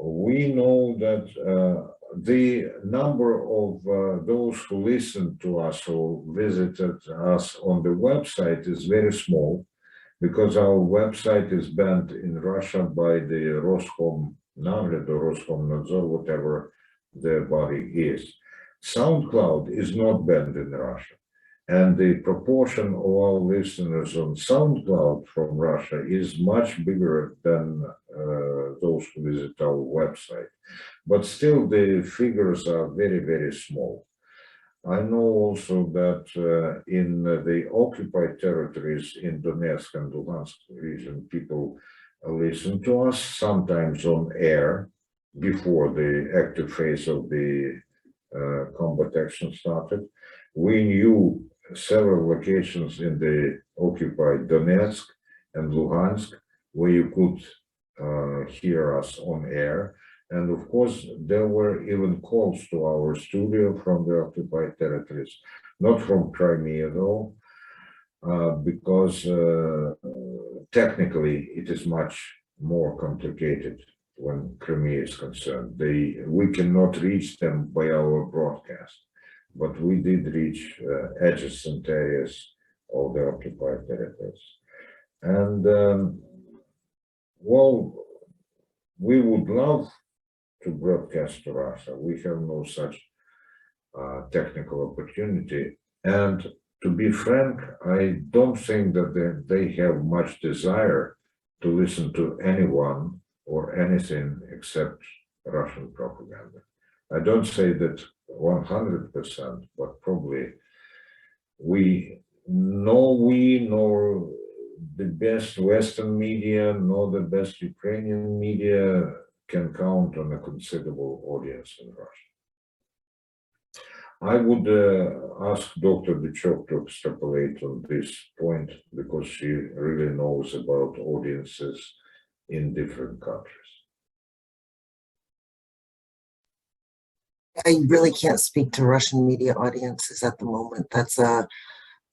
We know that the number of those who listened to us or visited us on the website is very small, because our website is banned in Russia by the Roskomnadzor or Roskomnadzor, whatever the body is. SoundCloud is not banned in Russia. And the proportion of our listeners on SoundCloud from Russia is much bigger than those who visit our website. But still, the figures are very, very small. I know also that in the occupied territories in Donetsk and Luhansk region, people listen to us, sometimes on air, before the active phase of the combat action started. We knew several locations in the occupied Donetsk and Luhansk where you could hear us on air. And of course, there were even calls to our studio from the occupied territories, not from Crimea though, because technically it is much more complicated when Crimea is concerned. We cannot reach them by our broadcast, but we did reach adjacent areas of the occupied territories. And well, we would love to broadcast to Russia. We have no such technical opportunity. And to be frank, I don't think that they have much desire to listen to anyone or anything except Russian propaganda. I don't say that 100%, but probably nor the best Western media, nor the best Ukrainian media can count on a considerable audience in Russia. I would ask Dr. Dyczok to extrapolate on this point because she really knows about audiences in different countries. I really can't speak to Russian media audiences at the moment. That's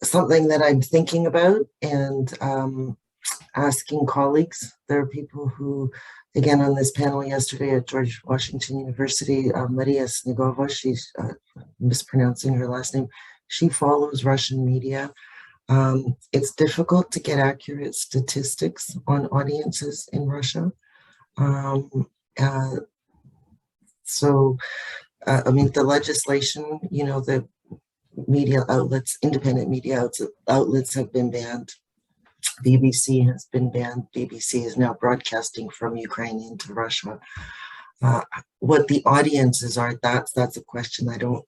something that I'm thinking about and asking colleagues. There are people who, again, on this panel yesterday at George Washington University, Maria Snegova, she's mispronouncing her last name, she follows Russian media. It's difficult to get accurate statistics on audiences in Russia. I mean, the legislation, you know, the media outlets, independent media outlets have been banned. BBC has been banned. BBC is now broadcasting from Ukrainian to Russia. What the audiences are, that's a question I don't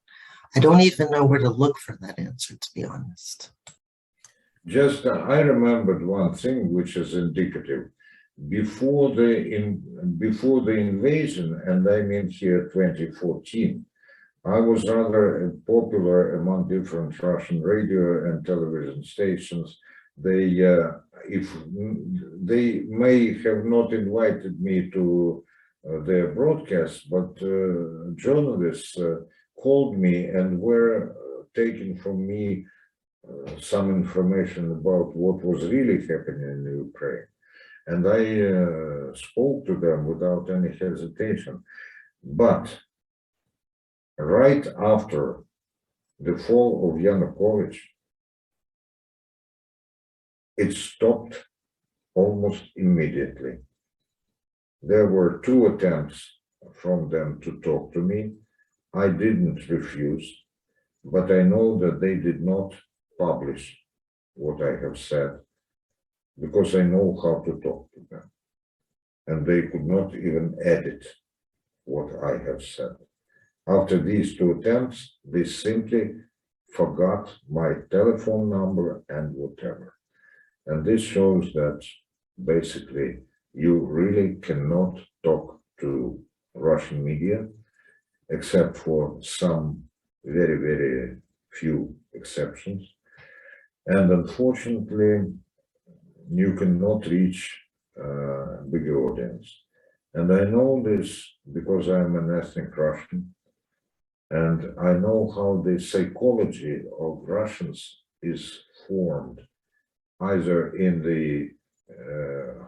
even know where to look for that answer, to be honest. Just, I remembered one thing which is indicative. Before the invasion, and I mean here 2014, I was rather popular among different Russian radio and television stations. If they may have not invited me to their broadcast, but journalists called me and were taking from me some information about what was really happening in Ukraine. And I spoke to them without any hesitation. But right after the fall of Yanukovych, it stopped almost immediately. There were 2 attempts from them to talk to me. I didn't refuse, but I know that they did not publish what I have said because I know how to talk to them. And they could not even edit what I have said. After these 2 attempts, they simply forgot my telephone number and whatever. And this shows that basically you really cannot talk to Russian media, except for some very, very few exceptions. And unfortunately, you cannot reach a bigger audience. And I know this because I'm an ethnic Russian, and I know how the psychology of Russians is formed, either in the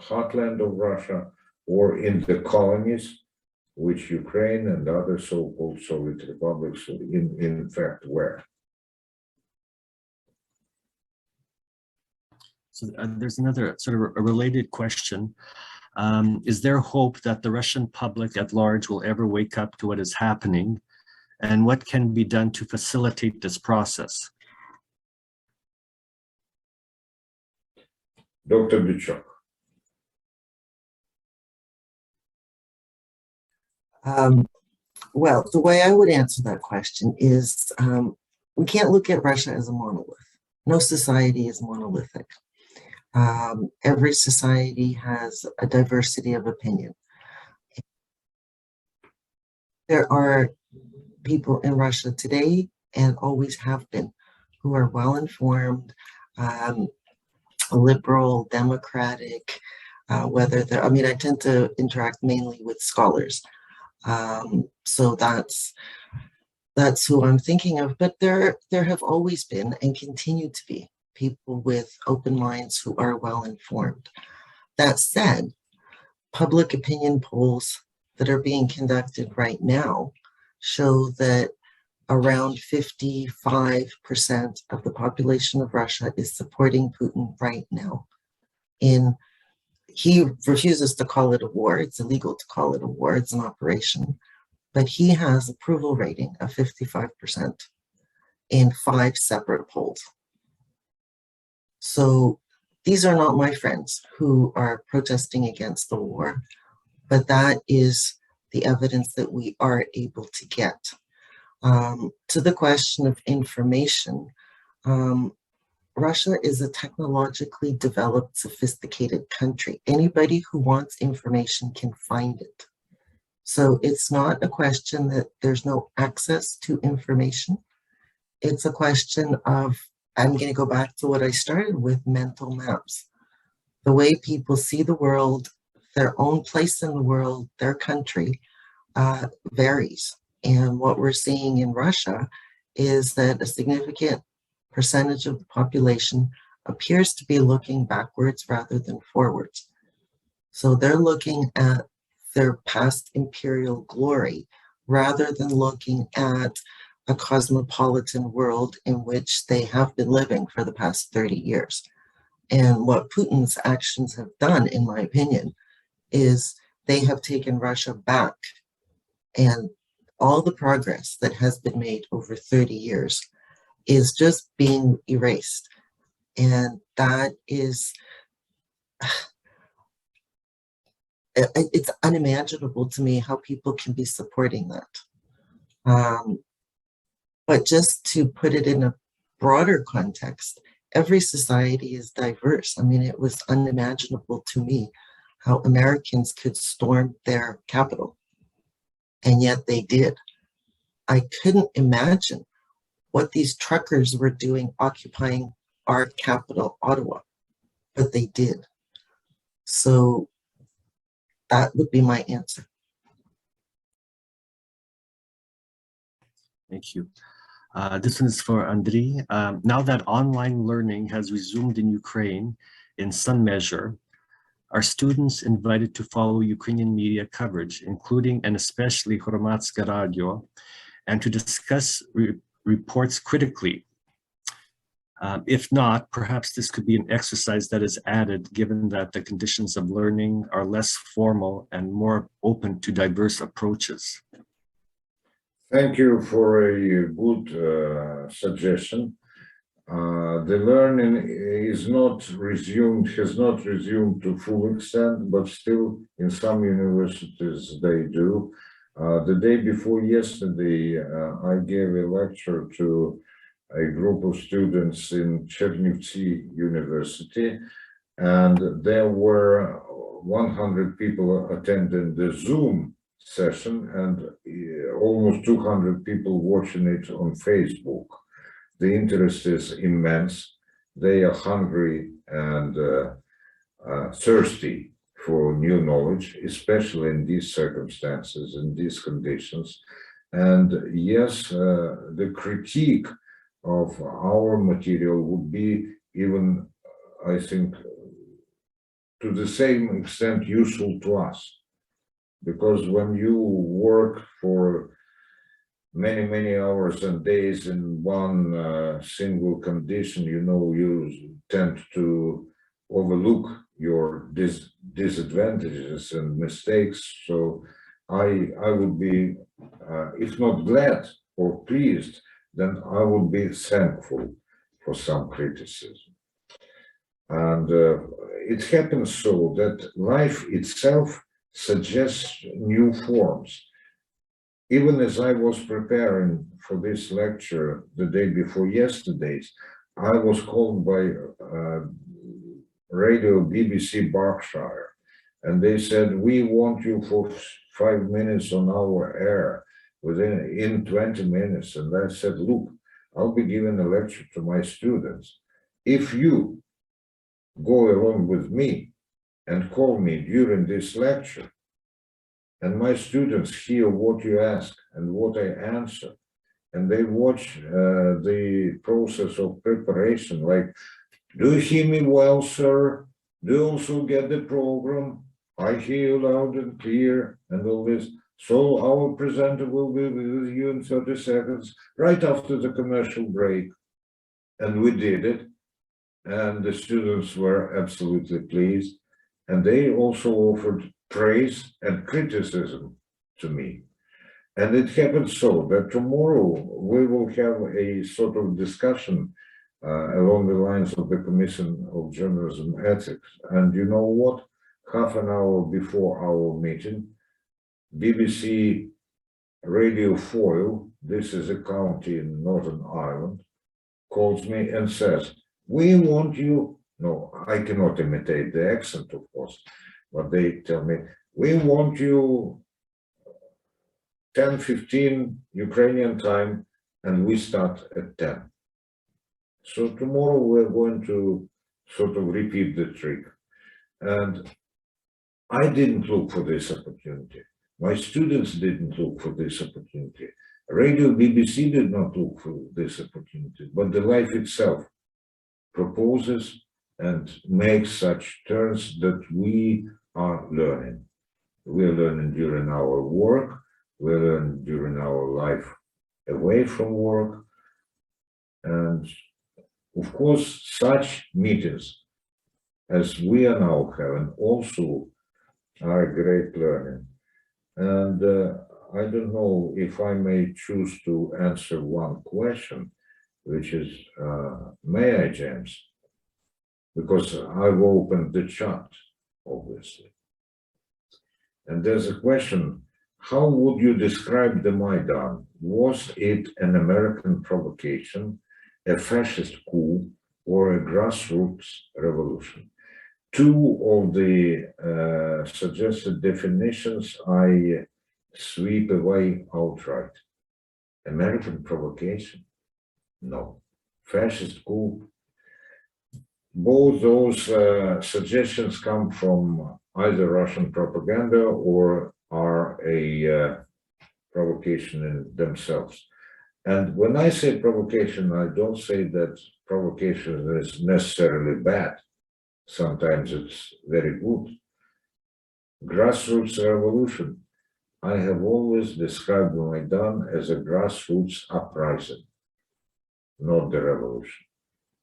heartland of Russia or in the colonies, which Ukraine and other so-called Soviet republics in fact were. So there's another sort of a related question. Is there hope that the Russian public at large will ever wake up to what is happening? And what can be done to facilitate this process? Dr. Dyczok. Well, the way I would answer that question is we can't look at Russia as a monolith. No society is monolithic. Every society has a diversity of opinion. There are people in Russia today, and always have been, who are well-informed, liberal, democratic, whether they're, I mean, I tend to interact mainly with scholars. So that's who I'm thinking of. But there have always been and continue to be people with open minds who are well informed. That said, public opinion polls that are being conducted right now show that around 55% of the population of Russia is supporting Putin right now. He refuses to call it a war. It's illegal to call it a war. It's an operation. But he has approval rating of 55% in 5 separate polls. So these are not my friends who are protesting against the war, but that is the evidence that we are able to get. To the question of information, Russia is a technologically developed, sophisticated country. Anybody who wants information can find it. So it's not a question that there's no access to information. It's a question of, I'm going to go back to what I started with, mental maps. The way people see the world, their own place in the world, their country, varies. And what we're seeing in Russia is that a significant percentage of the population appears to be looking backwards rather than forwards. So they're looking at their past imperial glory rather than looking at a cosmopolitan world in which they have been living for the past 30 years. And what Putin's actions have done, in my opinion, is they have taken Russia back, and all the progress that has been made over 30 years is just being erased. And that is, it's unimaginable to me how people can be supporting that. But just to put it in a broader context, every society is diverse. I mean, it was unimaginable to me how Americans could storm their capital, and yet they did. I couldn't imagine what these truckers were doing occupying our capital, Ottawa, but they did. So that would be my answer. Thank you. This one is for Andriy. Now that online learning has resumed in Ukraine in some measure, are students invited to follow Ukrainian media coverage, including and especially Hromads'ke Radio, and to discuss reports critically? If not, perhaps this could be an exercise that is added, given that the conditions of learning are less formal and more open to diverse approaches. Thank you for a good suggestion. The learning is not resumed, has not resumed to full extent, but still in some universities they do. The day before yesterday, I gave a lecture to a group of students in Chernihiv University, and there were 100 people attending the Zoom session and almost 200 people watching it on Facebook. The interest is immense. They are hungry and thirsty for new knowledge, especially in these circumstances, in these conditions. And yes, the critique of our material would be even, I think, to the same extent useful to us. Because when you work for many hours and days in one single condition, you know, you tend to overlook your disadvantages and mistakes. So I would be, if not glad or pleased, then I would be thankful for some criticism. And it happens so that life itself suggests new forms. Even as I was preparing for this lecture the day before yesterday's, I was called by radio BBC Berkshire, and they said, we want you for 5 minutes on our air in 20 minutes. And I said, look, I'll be giving a lecture to my students. If you go along with me and call me during this lecture, and my students hear what you ask and what I answer, and they watch the process of preparation, like, do you hear me well, sir? Do you also get the program? I hear you loud and clear, and all this. So our presenter will be with you in 30 seconds, right after the commercial break. And we did it, and the students were absolutely pleased. And they also offered praise and criticism to me. And it happened so that tomorrow we will have a sort of discussion along the lines of the Commission of Journalism Ethics. And you know what? Half an hour before our meeting, BBC Radio Foyle, this is a county in Northern Ireland, calls me and says, we want you, no, I cannot imitate the accent, of course, but they tell me, we want you 10:15 Ukrainian time, and we start at 10. So tomorrow we're going to sort of repeat the trick. And I didn't look for this opportunity. My students didn't look for this opportunity. Radio BBC did not look for this opportunity, but the life itself proposes and makes such turns that we are learning. We are learning during our work, we are learning during our life away from work. And of course, such meetings as we are now having also are a great learning. And I don't know if I may choose to answer one question, which is, may I, James? Because I've opened the chat, obviously. And there's a question, how would you describe the Maidan? Was it an American provocation, a fascist coup, or a grassroots revolution? Two of the suggested definitions I sweep away outright. American provocation? No. Fascist coup? Both those suggestions come from either Russian propaganda or are a provocation in themselves. And when I say provocation, I don't say that provocation is necessarily bad. Sometimes it's very good. Grassroots revolution. I have always described Maidan as a grassroots uprising, not the revolution.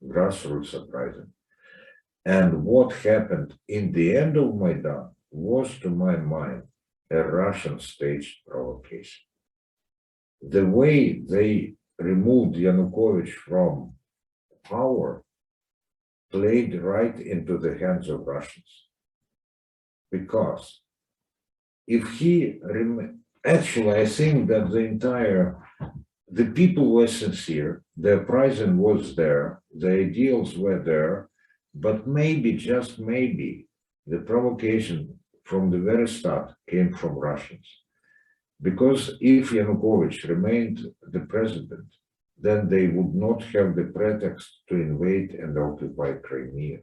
Grassroots uprising. And what happened in the end of Maidan was, to my mind, a Russian staged provocation. The way they removed Yanukovych from power played right into the hands of Russians. Because if he, actually, I think that the people were sincere, the uprising was there, the ideals were there, but maybe, just maybe, the provocation from the very start came from Russians. Because if Yanukovych remained the president, then they would not have the pretext to invade and occupy Crimea.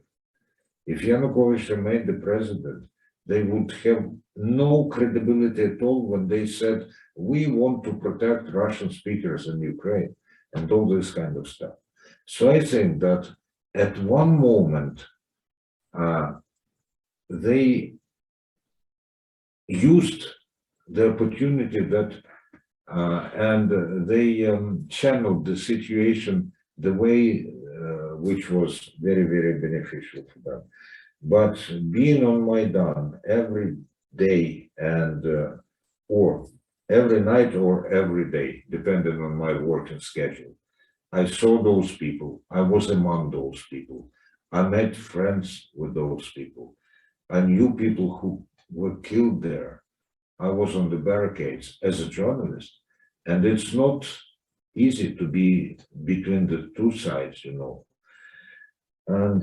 If Yanukovych remained the president, they would have no credibility at all when they said, we want to protect Russian speakers in Ukraine and all this kind of stuff. So I think that at one moment, they used the opportunity that and they channeled the situation the way which was very, very beneficial for them. But being on Maidan every day and or every night or every day, depending on my working schedule, I saw those people. I was among those people. I met friends with those people. I knew people who were killed there. I was on the barricades as a journalist, and it's not easy to be between the two sides, you know. And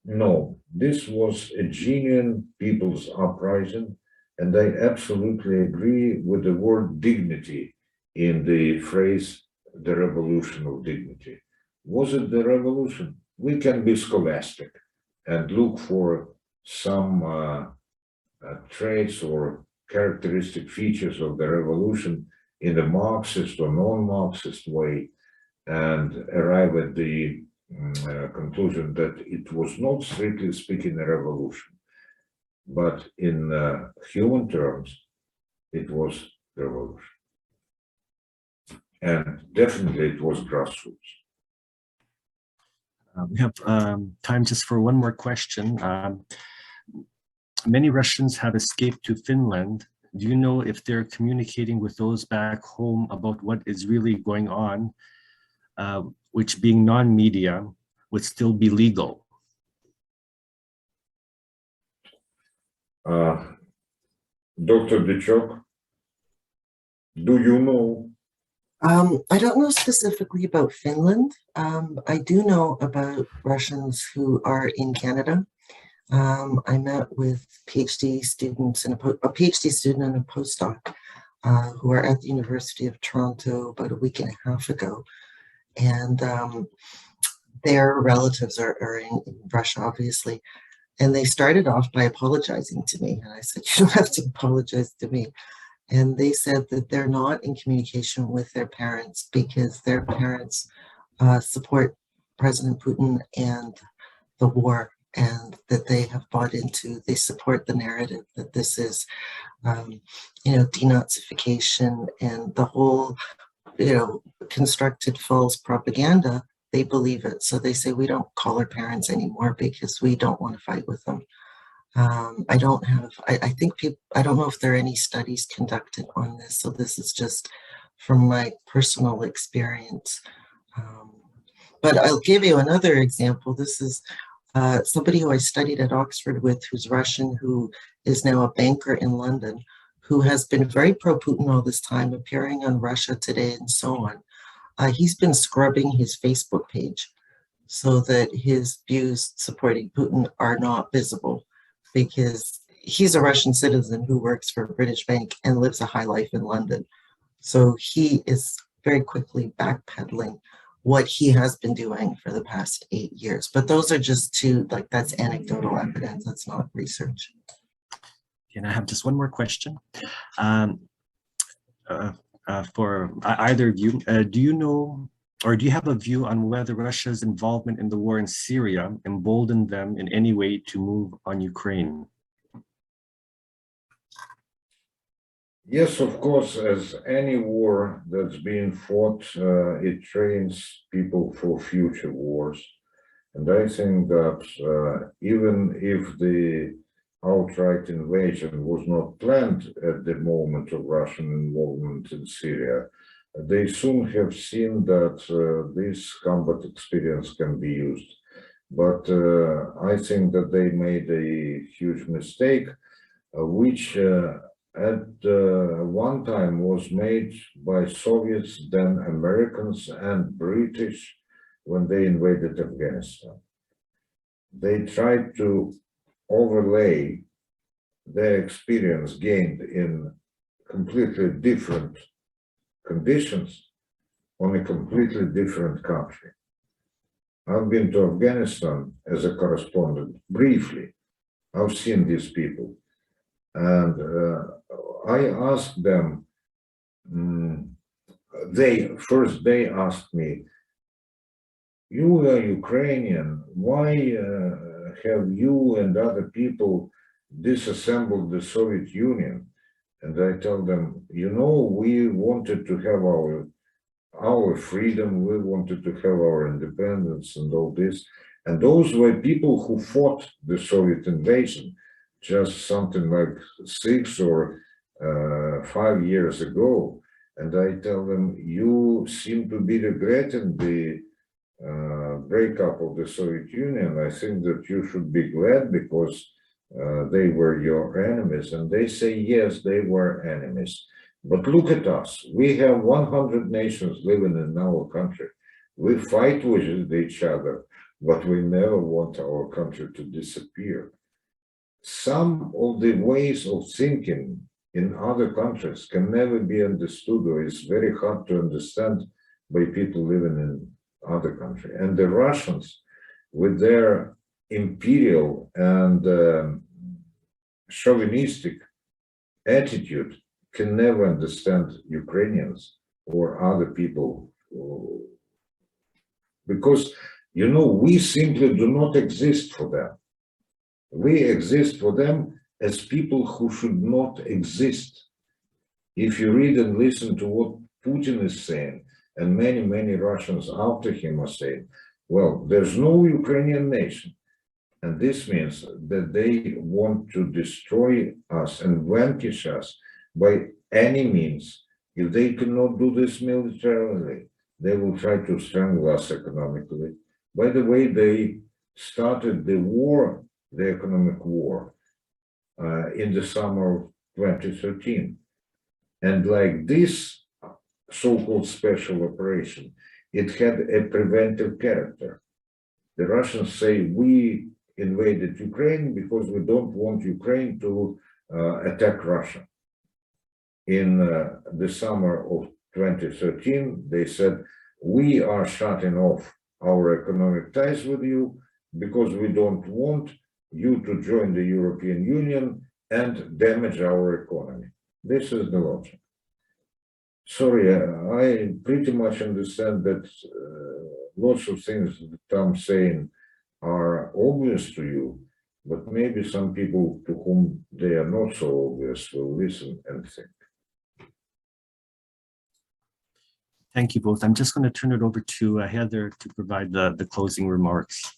no, this was a genuine people's uprising, and I absolutely agree with the word dignity in the phrase, the revolution of dignity. Was it the revolution? We can be scholastic and look for some traits or characteristic features of the revolution in a Marxist or non-Marxist way and arrive at the conclusion that it was not strictly speaking a revolution, but in human terms, it was a revolution. And definitely it was grassroots. We have time just for one more question. Many Russians have escaped to Finland. Do you know if they're communicating with those back home about what is really going on, which being non-media would still be legal? Dr. Dyczok, do you know? I don't know specifically about Finland. I do know about Russians who are in Canada. I met with PhD students and a PhD student and a postdoc who are at the University of Toronto about a week and a half ago. And their relatives are in Russia, obviously. And they started off by apologizing to me. And I said, you don't have to apologize to me. And they said that they're not in communication with their parents because their parents support President Putin and the war, and that they have bought into, they support the narrative that this is, denazification and the whole, constructed false propaganda. They believe it. So they say, we don't call our parents anymore because we don't want to fight with them. I don't know if there are any studies conducted on this. So this is just from my personal experience. But I'll give you another example. This is somebody who I studied at Oxford with, who's Russian, who is now a banker in London, who has been very pro-Putin all this time, appearing on Russia Today and so on. He's been scrubbing his Facebook page so that his views supporting Putin are not visible, because he's a Russian citizen who works for a British bank and lives a high life in London. So he is very quickly backpedaling what he has been doing for the past 8 years. But those are just two, that's anecdotal evidence, that's not research. And I have just one more question. For either of you, do you know, or do you have a view on whether Russia's involvement in the war in Syria emboldened them in any way to move on Ukraine? Yes, of course, as any war that's being fought, it trains people for future wars. And I think that even if the outright invasion was not planned at the moment of Russian involvement in Syria, they soon have seen that this combat experience can be used. But I think that they made a huge mistake, which at one time was made by Soviets, then Americans and British when they invaded Afghanistan. They tried to overlay their experience gained in completely different conditions on a completely different country. I've been to Afghanistan as a correspondent briefly. I've seen these people. And I asked them, they asked me, you are Ukrainian, why have you and other people disassembled the Soviet Union? And I tell them, we wanted to have our freedom, we wanted to have our independence and all this. And those were people who fought the Soviet invasion just something like 6 or 5 years ago. And I tell them, you seem to be regretting the breakup of the Soviet Union. I think that you should be glad because they were your enemies. And they say, yes, they were enemies. But look at us. We have 100 nations living in our country. We fight with each other, but we never want our country to disappear. Some of the ways of thinking in other countries can never be understood, or is very hard to understand by people living in other countries. And the Russians, with their imperial and chauvinistic attitude can never understand Ukrainians or other people, because, you know, we simply do not exist for them. We exist for them as people who should not exist. If you read and listen to what Putin is saying, and many, many Russians after him are saying, well, there's no Ukrainian nation. And this means that they want to destroy us and vanquish us by any means. If they cannot do this militarily, they will try to strangle us economically. By the way, they started the war, the economic war, in the summer of 2013. And like this so-called special operation, it had a preventive character. The Russians say, we invaded Ukraine because we don't want Ukraine to attack Russia. In the summer of 2013, they said, we are shutting off our economic ties with you because we don't want you to join the European Union and damage our economy. This is the logic. Sorry, I pretty much understand that lots of things that I'm saying are obvious to you, but maybe some people to whom they are not so obvious will listen and think. Thank you both. I'm just going to turn it over to Heather to provide the closing remarks.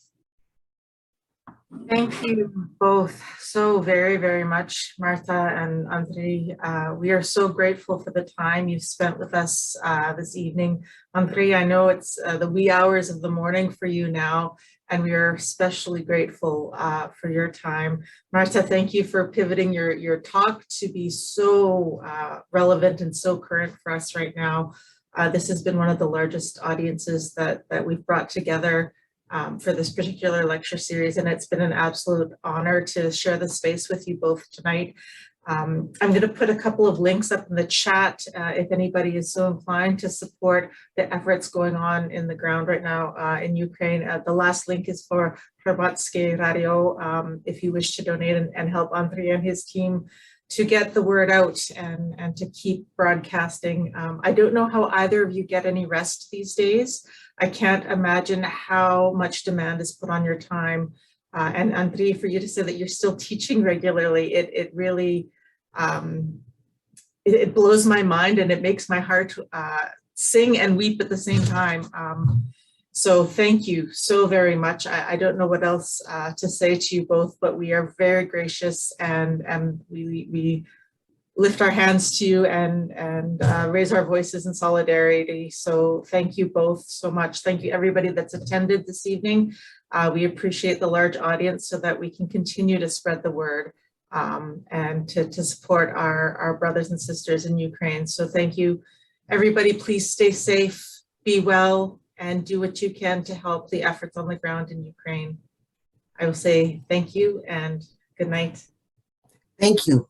Thank you both so very, very much, Marta and Andriy. We are so grateful for the time you've spent with us this evening. Andriy, I know it's the wee hours of the morning for you now, and we are especially grateful for your time. Marta, thank you for pivoting your talk to be so relevant and so current for us right now. This has been one of the largest audiences that we've brought together for this particular lecture series, and it's been an absolute honor to share the space with you both tonight. I'm going to put a couple of links up in the chat if anybody is so inclined to support the efforts going on in the ground right now in Ukraine. The last link is for Hromads'ke Radio if you wish to donate and help Andriy and his team to get the word out and to keep broadcasting. I don't know how either of you get any rest these days. I can't imagine how much demand is put on your time. And Andriy, for you to say that you're still teaching regularly, it really, it blows my mind and it makes my heart sing and weep at the same time. So thank you so very much. I don't know what else to say to you both, but we are very gracious and we lift our hands to you and raise our voices in solidarity. So thank you both so much. Thank you everybody that's attended this evening. We appreciate the large audience so that we can continue to spread the word and to support our brothers and sisters in Ukraine. So thank you everybody. Please stay safe, be well, and do what you can to help the efforts on the ground in Ukraine. I will say thank you and good night. Thank you.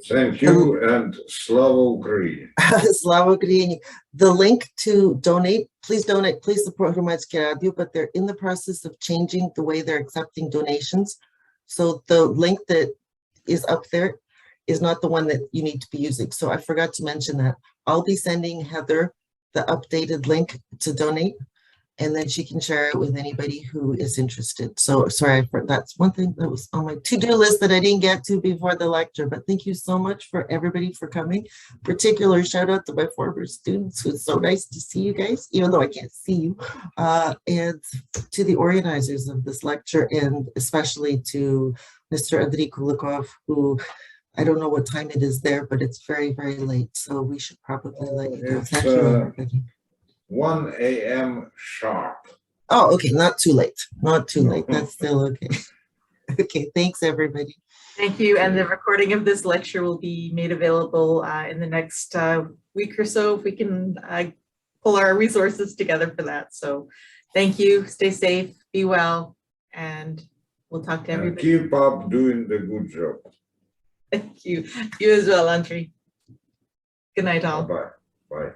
Thank you and Slava Ukraini. Slava Ukraini. The link to donate, please support Hromads'ke Radio, but they're in the process of changing the way they're accepting donations. So the link that is up there is not the one that you need to be using. So I forgot to mention that. I'll be sending Heather the updated link to donate, and then she can share it with anybody who is interested. So sorry, that's one thing that was on my to-do list that I didn't get to before the lecture, but thank you so much for everybody for coming. Particular shout out to my former students, who's so nice to see you guys, even though I can't see you, and to the organizers of this lecture, and especially to Mr. Andriy Kulykov, who I don't know what time it is there, but it's very, very late. So we should probably let you go. Thank you, everybody. 1 a.m. sharp. Oh, okay, not too late. Not too late. That's still okay. Okay, thanks everybody. Thank you. And the recording of this lecture will be made available in the next week or so, if we can pull our resources together for that. So thank you, stay safe, be well, and we'll talk to everybody. Keep up doing the good job. Thank you. You as well, Andriy. Good night all. Bye-bye. Bye.